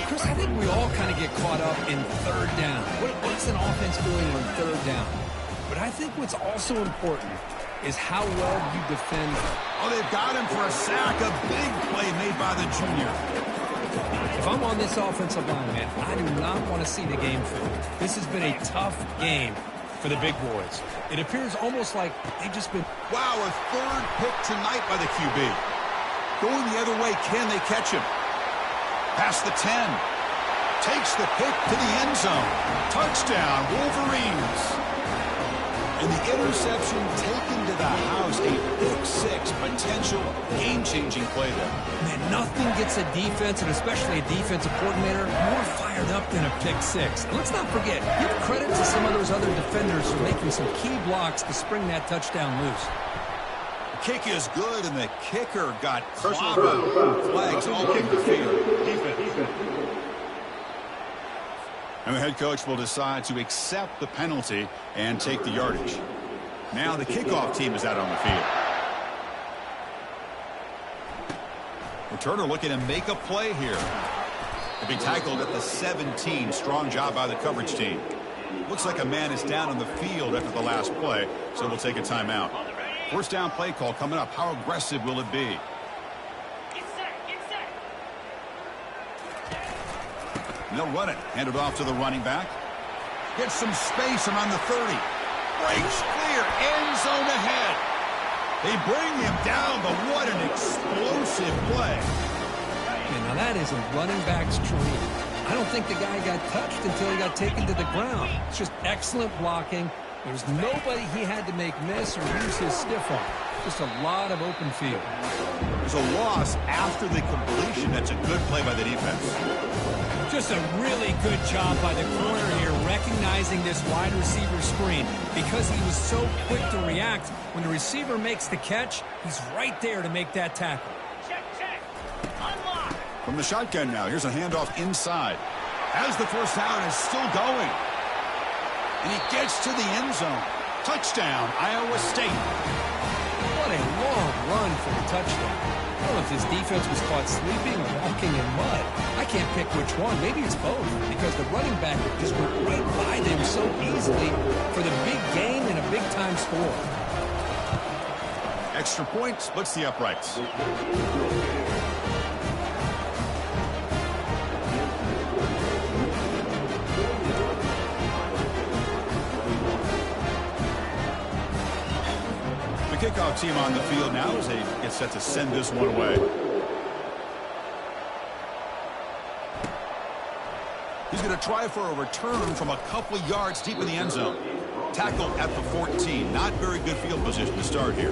Chris, I think we all kind of get caught up in 3rd down. What's an offense doing on 3rd down? But I think what's also important is how well you defend. Oh, they've got him for a sack. A big play made by the junior. If I'm on this offensive line, man, I do not want to see the game film. This has been a tough game for the big boys. It appears almost like they've just been... Wow, a 3rd pick tonight by the QB. Going the other way, can they catch him? Past the 10. Takes the pick to the end zone. Touchdown, Wolverines. And the interception taken to the house, a pick 6, potential game-changing play there. Man, nothing gets a defense, and especially a defensive coordinator, more fired up than a pick 6. And let's not forget, give credit to some of those other defenders for making some key blocks to spring that touchdown loose. The kick is good, and the kicker got clobbered. Flags all over the field. Defense. And the head coach will decide to accept the penalty and take the yardage. Now the kickoff team is out on the field. Returner looking to make a play here. To be tackled at the 17. Strong job by the coverage team. Looks like a man is down on the field after the last play, so we'll take a timeout. First down play call coming up. How aggressive will it be? And they'll run it. Hand it off to the running back. Gets some space around the 30. Breaks clear. End zone ahead. They bring him down, but what an explosive play. And now that is a running back's dream. I don't think the guy got touched until he got taken to the ground. It's just excellent blocking. There's nobody he had to make miss or use his stiff arm. Just a lot of open field. There's a loss after the completion. That's a good play by the defense. Just a really good job by the corner here, recognizing this wide receiver screen. Because he was so quick to react, when the receiver makes the catch, he's right there to make that tackle. Check. Unlock. From the shotgun now, here's a handoff inside. As the first down is still going. And he gets to the end zone. Touchdown, Iowa State. What a long run for the touchdown. I don't know if his defense was caught sleeping or walking in mud. I can't pick which one. Maybe it's both, because the running back just went right by them so easily for the big gain and a big-time score. Extra point splits the uprights. Kickoff team on the field now as they get set to send this one away. He's going to try for a return from a couple of yards deep in the end zone. Tackled at the 14. Not very good field position to start here.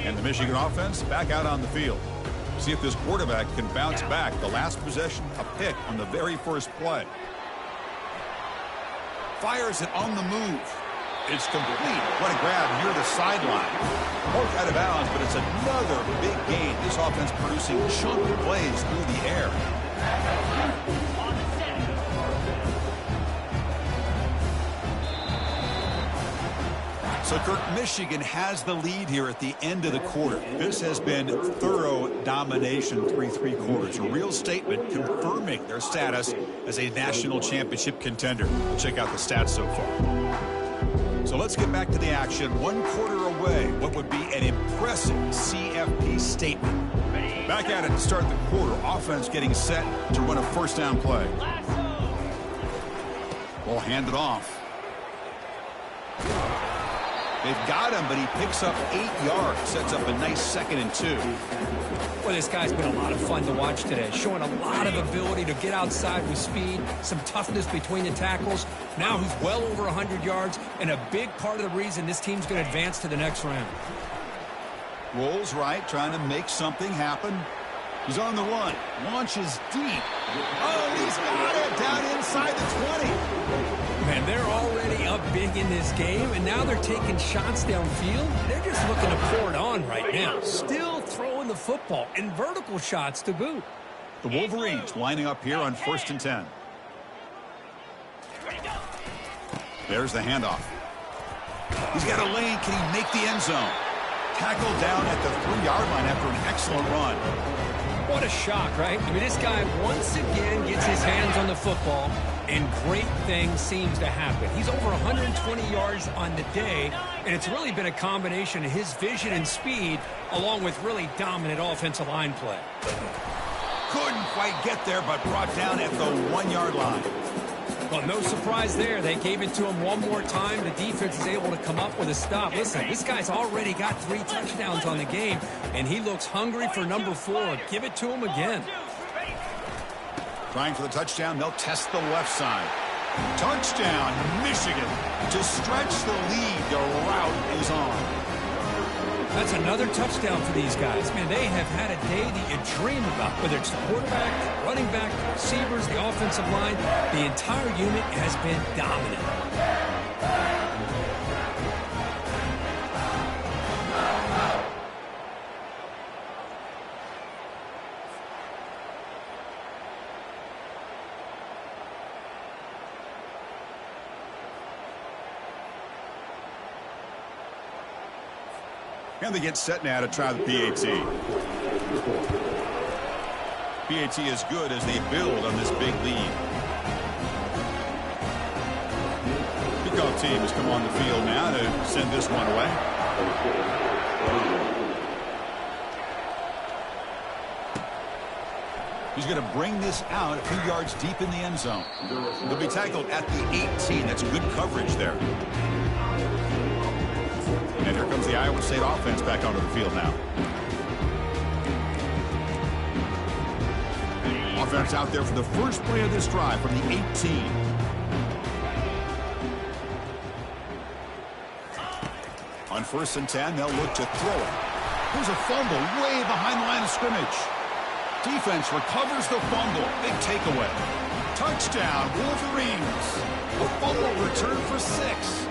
And the Michigan offense back out on the field. See if this quarterback can bounce back. The last possession, a pick on the very first play. Fires it on the move. It's complete. What a grab near the sideline. Both out of bounds, but it's another big gain. This offense producing chunk plays through the air. So, Kirk, Michigan has the lead here at the end of the quarter. This has been thorough domination through 3 quarters. A real statement confirming their status as a national championship contender. We'll check out the stats so far. So let's get back to the action. 1 quarter away. What would be an impressive CFP statement? Back at it to start the quarter. Offense getting set to run a first down play. Ball handed off. They've got him, but he picks up 8 yards. Sets up a nice 2nd and 2. Well, this guy's been a lot of fun to watch today. Showing a lot of ability to get outside with speed, some toughness between the tackles. Now he's well over 100 yards, and a big part of the reason this team's going to advance to the next round. Rolls right, trying to make something happen. He's on the run. Launches deep. Oh, he's got it down inside the 20. Man, they're already up big in this game, and now they're taking shots downfield. They're just looking to pour it on right now. Still throwing the football, and vertical shots to boot. The Wolverines lining up here on 1st and 10. There's the handoff. He's got a lane. Can he make the end zone? Tackled down at the 3-yard line after an excellent run. What a shock, right? I mean, this guy once again gets his hands on the football, and great things seems to happen. He's over 120 yards on the day, and it's really been a combination of his vision and speed along with really dominant offensive line play. Couldn't quite get there, but brought down at the 1-yard line. Well, no surprise there. They gave it to him one more time. The defense is able to come up with a stop. Listen, this guy's already got 3 touchdowns on the game, and he looks hungry for number 4. Give it to him again. Trying for the touchdown, they'll test the left side. Touchdown, Michigan. To stretch the lead, the route is on. That's another touchdown for these guys. Man, they have had a day that you dream about, whether it's the quarterback, the running back, the receivers, the offensive line. The entire unit has been dominant. And they get set now to try the PAT. PAT is good as they build on this big lead. Kickoff team has come on the field now to send this one away. He's going to bring this out a few yards deep in the end zone. He'll be tackled at the 18. That's good coverage there. And here comes the Iowa State offense back onto the field now. Offense out there for the first play of this drive from the 18. On 1st and 10, they'll look to throw it. There's a fumble way behind the line of scrimmage. Defense recovers the fumble. Big takeaway. Touchdown, Wolverines. A fumble return for 6.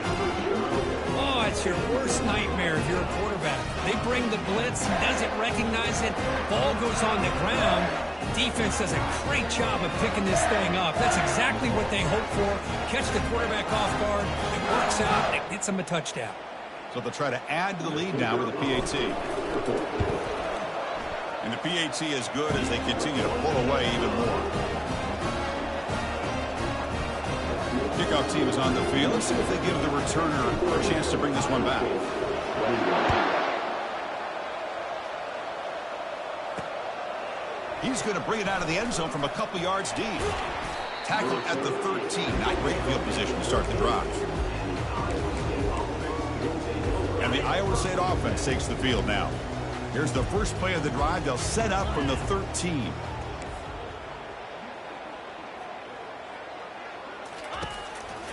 Oh, it's your worst nightmare if you're a quarterback. They bring the blitz, he doesn't recognize it, ball goes on the ground. Defense does a great job of picking this thing up. That's exactly what they hope for. Catch the quarterback off guard. It works out. It gets them a touchdown. So they'll try to add to the lead now with the PAT. And the PAT is good as they continue to pull away even more. Kickoff team is on the field. Let's see if they give the returner a chance to bring this one back. He's going to bring it out of the end zone from a couple yards deep. Tackled at the 13. Not great field position to start the drive. And the Iowa State offense takes the field now. Here's the first play of the drive. They'll set up from the 13.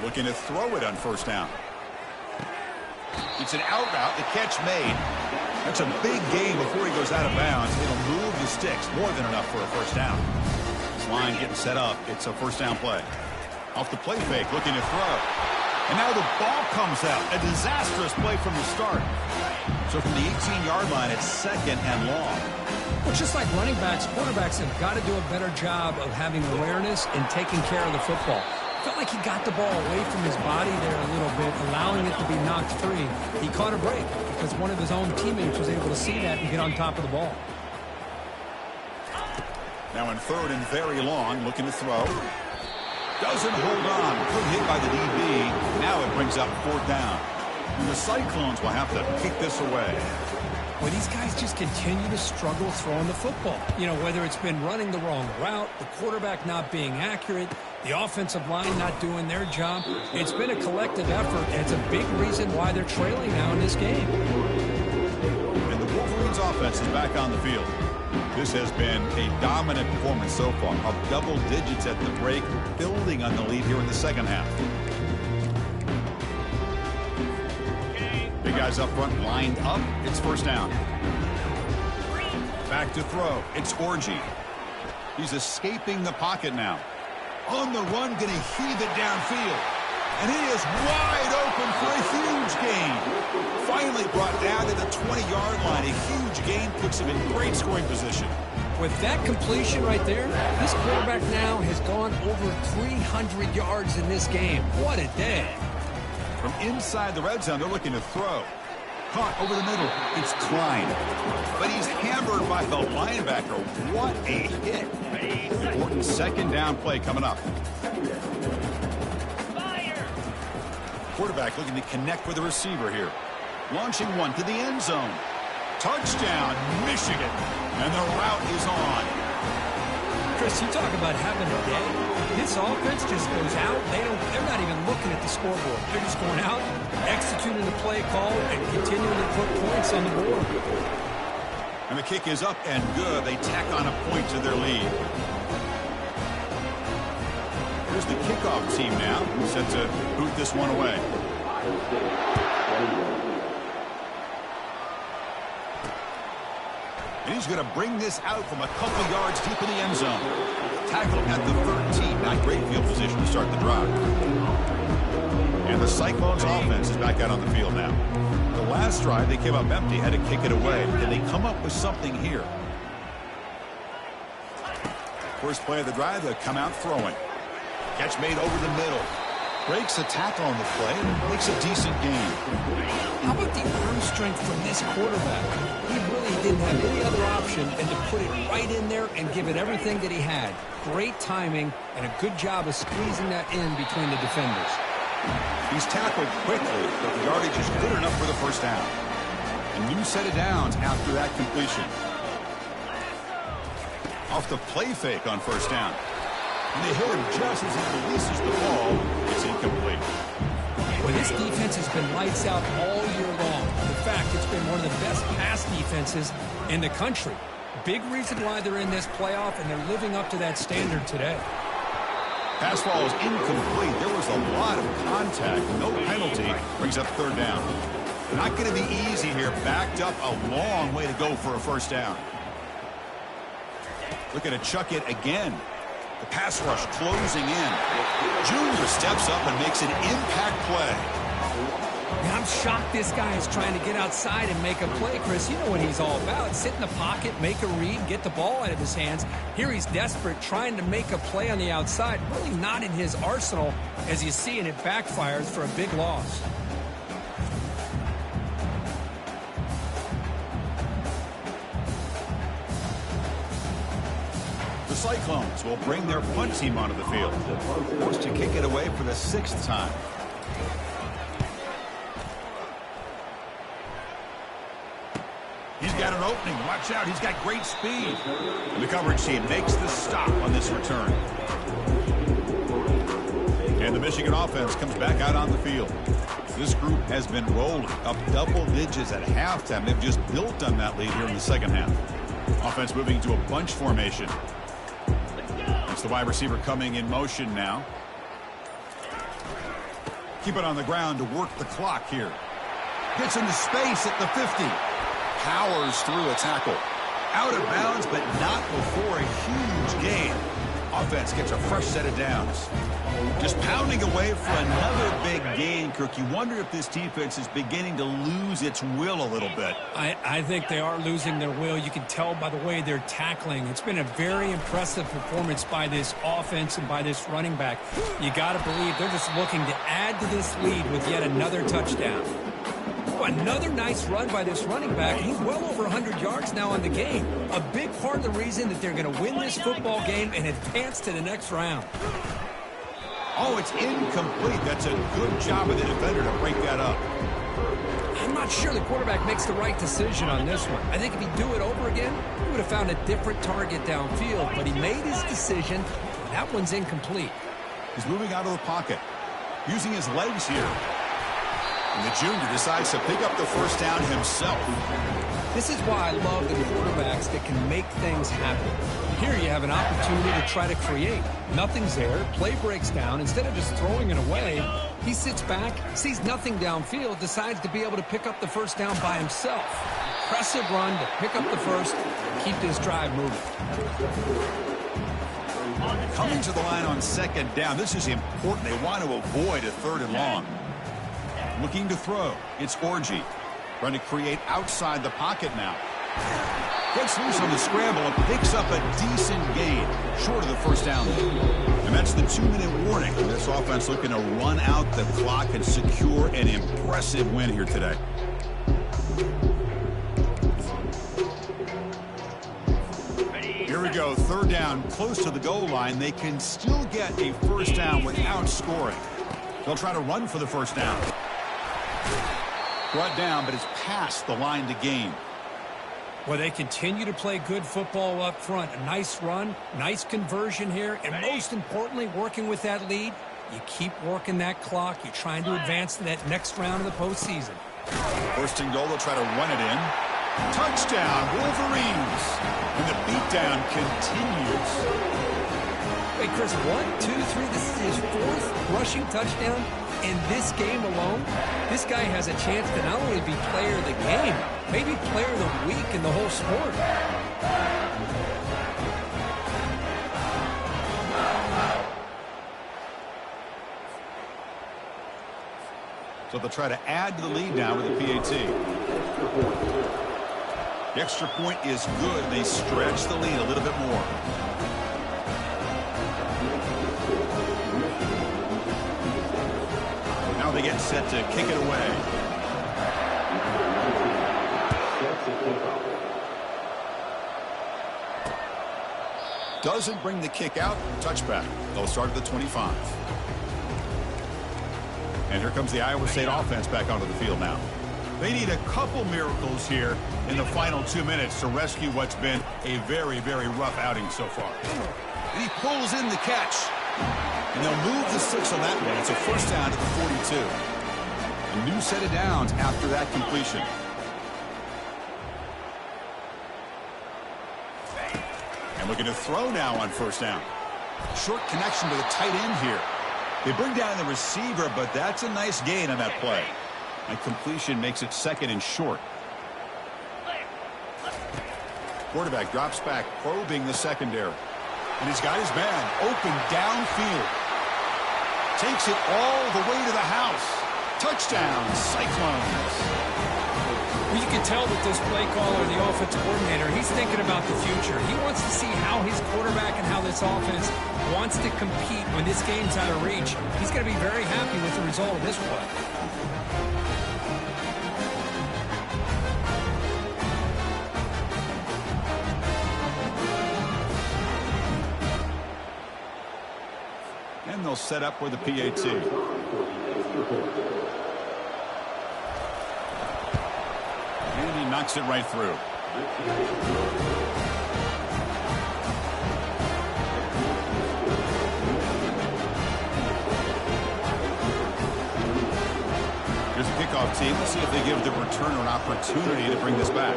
Looking to throw it on 1st down. It's an out route. The catch made. That's a big gain before he goes out of bounds. It'll move the sticks. More than enough for a 1st down. This line getting set up. It's a 1st down play. Off the play fake. Looking to throw. And now the ball comes out. A disastrous play from the start. So from the 18-yard line, it's 2nd and long. Well, just like running backs, quarterbacks have got to do a better job of having awareness and taking care of the football. Felt like he got the ball away from his body there a little bit, allowing it to be knocked free. He caught a break because one of his own teammates was able to see that and get on top of the ball. Now in 3rd and very long, looking to throw. Doesn't hold on. Good hit by the DB. Now it brings up 4th down. And the Cyclones will have to kick this away. Well, these guys just continue to struggle throwing the football. You know, whether it's been running the wrong route, the quarterback not being accurate, the offensive line not doing their job. It's been a collective effort, and it's a big reason why they're trailing now in this game. And the Wolverines offense is back on the field. This has been a dominant performance so far, of double digits at the break, building on the lead here in the 2nd half. Big guys up front lined up. It's 1st down. Back to throw. It's Orji. He's escaping the pocket now. On the run, going to heave it downfield. And he is wide open for a huge gain. Finally brought down to the 20-yard line. A huge gain puts him in great scoring position. With that completion right there, this quarterback now has gone over 300 yards in this game. What a day. From inside the red zone, they're looking to throw. Caught over the middle. It's Klein. But he's hammered by the linebacker. What a hit. Important 2nd down play coming up. Quarterback looking to connect with the receiver here. Launching one to the end zone. Touchdown, Michigan. And the route is on. Chris, you talk about having a day. This offense just goes out. They're not even looking at the scoreboard. They're just going out, executing the play call, and continuing to put points on the board. And the kick is up and good. They tack on a point to their lead. Here's the kickoff team now, set to boot this one away. And he's going to bring this out from a couple yards deep in the end zone. Tackled at the 13. Not great field position to start the drive. And the Cyclones offense is back out on the field now. The last drive, they came up empty, had to kick it away. Can they come up with something here? First play of the drive, they'll come out throwing. Catch made over the middle. Breaks a tackle on the play and makes a decent gain. How about the arm strength from this quarterback? He really didn't have any other option than to put it right in there and give it everything that he had. Great timing and a good job of squeezing that in between the defenders. He's tackled quickly, but the yardage is good enough for the first down. A new set of downs after that completion. Off the play fake on first down. And they hit him just as he releases the ball. It's incomplete. Well, this defense has been lights out all year long. In fact, it's been one of the best pass defenses in the country. Big reason why they're in this playoff, and they're living up to that standard today. Pass ball is incomplete. There was a lot of contact. No penalty. Brings up third down. Not going to be easy here. Backed up a long way to go for a first down. Looking to chuck it again. The pass rush closing in. Junior steps up and makes an impact play. Now, I'm shocked this guy is trying to get outside and make a play, Chris. You know what he's all about. Sit in the pocket, make a read, get the ball out of his hands. Here he's desperate, trying to make a play on the outside. Really not in his arsenal, as you see, and it backfires for a big loss. The Cyclones will bring their punt team onto the field. Forced to kick it away for the 6th time. He's got an opening. Watch out. He's got great speed. And the coverage team makes the stop on this return. And the Michigan offense comes back out on the field. This group has been rolling up double digits at halftime. They've just built on that lead here in the second half. Offense moving to a bunch formation. It's the wide receiver coming in motion now. Keep it on the ground to work the clock here. Gets into space at the 50. Powers through a tackle. Out of bounds, but not before a huge gain. Offense gets a fresh set of downs. Just pounding away for another big gain, Kirk. You wonder if this defense is beginning to lose its will a little bit. I think they are losing their will. You can tell by the way they're tackling. It's been a very impressive performance by this offense and by this running back. You got to believe they're just looking to add to this lead with yet another touchdown. Another nice run by this running back. He's well over 100 yards now in the game. A big part of the reason that they're going to win this football game and advance to the next round. Oh, it's incomplete. That's a good job of the defender to break that up. I'm not sure the quarterback makes the right decision on this one. I think if he'd do it over again, he would have found a different target downfield. But he made his decision. That one's incomplete. He's moving out of the pocket, using his legs here. And the junior decides to pick up the first down himself. This is why I love the quarterbacks that can make things happen. Here you have an opportunity to try to create. Nothing's there. Play breaks down. Instead of just throwing it away, he sits back, sees nothing downfield, decides to be able to pick up the first down by himself. Impressive run to pick up the first, keep this drive moving. Coming to the line on second down. This is important. They want to avoid a third and long. Looking to throw. It's Orji. Trying to create outside the pocket now. Gets loose on the scramble and picks up a decent gain. Short of the first down. And that's the 2-minute warning. This offense looking to run out the clock and secure an impressive win here today. Here we go. Third down, close to the goal line. They can still get a first down without scoring. They'll try to run for the first down. Brought down, but it's past the line to gain. Well, they continue to play good football up front. A nice run, nice conversion here, and most importantly, working with that lead, you keep working that clock. You're trying to advance to that next round of the postseason. First and goal, they'll try to run it in. Touchdown, Wolverines. And the beatdown continues. Wait, Chris, 1, 2, 3, this is his 4th rushing touchdown in this game alone. This guy has a chance to not only be player of the game, maybe player of the week in the whole sport. So they'll try to add to the lead now with the PAT. The extra point is good. They stretch the lead a little bit more. they get set to kick it away. Doesn't bring the kick out. Touchback. They'll start at the 25. And here comes the Iowa State offense back onto the field now. They need a couple miracles here in the final 2 minutes to rescue what's been a very, very rough outing so far. And he pulls in the catch. And they'll move the 6 on that one. It's a first down at the 42. A new set of downs after that completion. And looking to throw now on first down. Short connection to the tight end here. They bring down the receiver, but that's a nice gain on that play. And completion makes it second and short. Quarterback drops back, probing the secondary. And he's got his man open downfield. Takes it all the way to the house. Touchdown, Cyclones. Well, you can tell that this play caller, the offensive coordinator, he's thinking about the future. He wants to see how his quarterback and how this offense wants to compete when this game's out of reach. He's going to be very happy with the result of this play. And they'll set up with a PAT. And he knocks it right through. Here's a kickoff team. Let's see if they give the returner an opportunity to bring this back.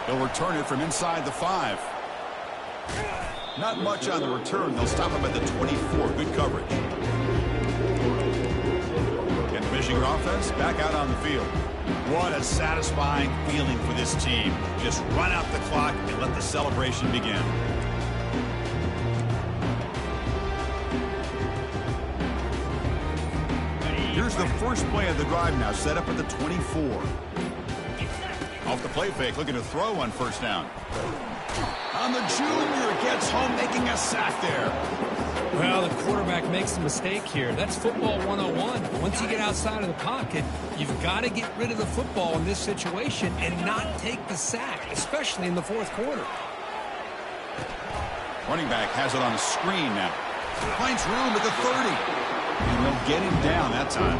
They'll return it from inside the 5. Not much on the return. They'll stop him at the 24. Good coverage. And the Michigan offense back out on the field. What a satisfying feeling for this team. Just run out the clock and let the celebration begin. Here's the first play of the drive now, set up at the 24. Off the play fake, looking to throw on first down. On the junior, gets home, making a sack there. Well, the quarterback makes a mistake here. That's football 101. Once you get outside of the pocket, you've got to get rid of the football in this situation and not take the sack, especially in the fourth quarter. Running back has it on the screen now. Finds room at the 30. And they'll get him down that time.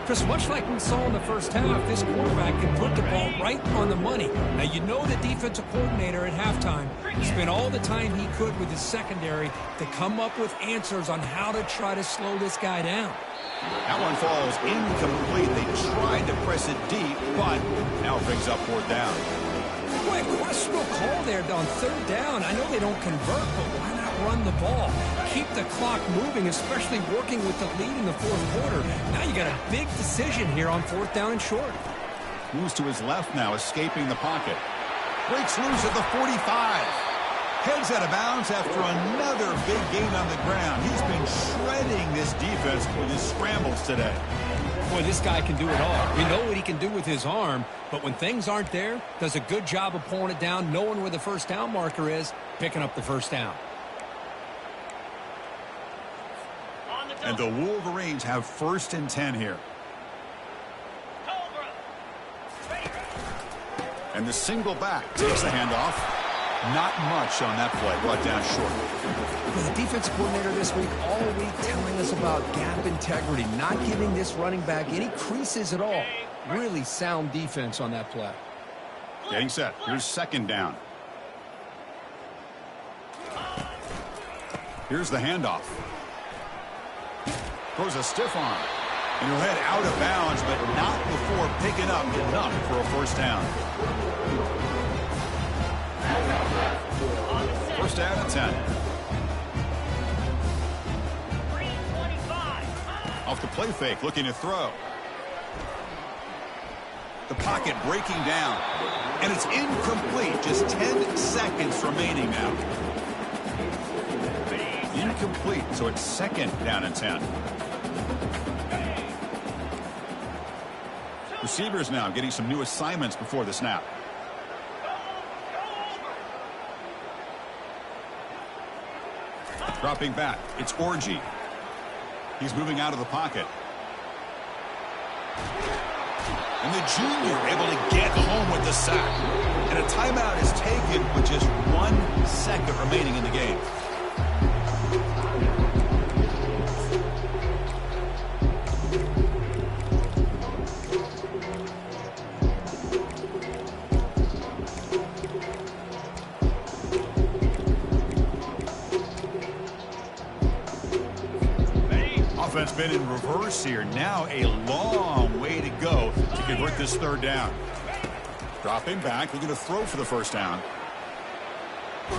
Chris, much like we saw in the first half, this quarterback can put the ball right on the money. Now, you know the defensive coordinator at halftime spent all the time he could with his secondary to come up with answers on how to try to slow this guy down. That one falls incomplete. They tried to press it deep, but now it brings up fourth down. Boy, questionable call there on third down. I know they don't convert, but why not run the ball? Keep the clock moving, especially working with the lead in the fourth quarter. Now you got a big decision here on fourth down and short. Moves to his left now, escaping the pocket. Breaks loose at the 45. Heads out of bounds after another big gain on the ground. He's been shredding this defense with his scrambles today. Boy, this guy can do it all. We know what he can do with his arm, but when things aren't there, does a good job of pulling it down, knowing where the first down marker is, picking up the first down. And the Wolverines have first and 10 here. And the single back takes the handoff. Not much on that play. Brought down short. The defensive coordinator this week all week telling us about gap integrity, not giving this running back any creases at all. Really sound defense on that play. Getting set. Here's second down. Here's the handoff. Throws a stiff arm. And he'll head out of bounds, but not before picking up enough for a first down. First down at 10. Off the play fake, looking to throw. The pocket breaking down. And it's incomplete. Just 10 seconds remaining now. Incomplete, so it's second down and 10. Receivers now getting some new assignments before the snap. Dropping back, it's Orji. He's moving out of the pocket. And the junior able to get home with the sack. And a timeout is taken with just 1 second remaining in the game. Offense been in reverse here. Now a long way to go to convert this third down. Dropping back, looking to throw for the first down. And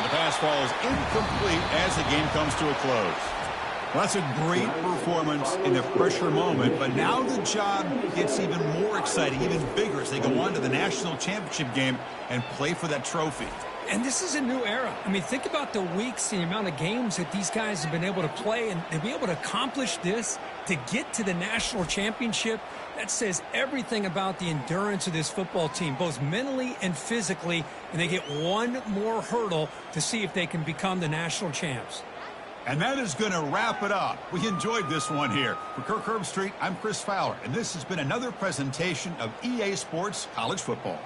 the pass falls incomplete as the game comes to a close. Well, that's a great performance in a pressure moment, but now the job gets even more exciting, even bigger as they go on to the national championship game and play for that trophy. And this is a new era. I mean, think about the weeks and the amount of games that these guys have been able to play, and to be able to accomplish this, to get to the national championship, that says everything about the endurance of this football team, both mentally and physically, and they get one more hurdle to see if they can become the national champs. And that is going to wrap it up. We enjoyed this one here. For Kirk Herbstreit, I'm Chris Fowler, and this has been another presentation of EA Sports College Football.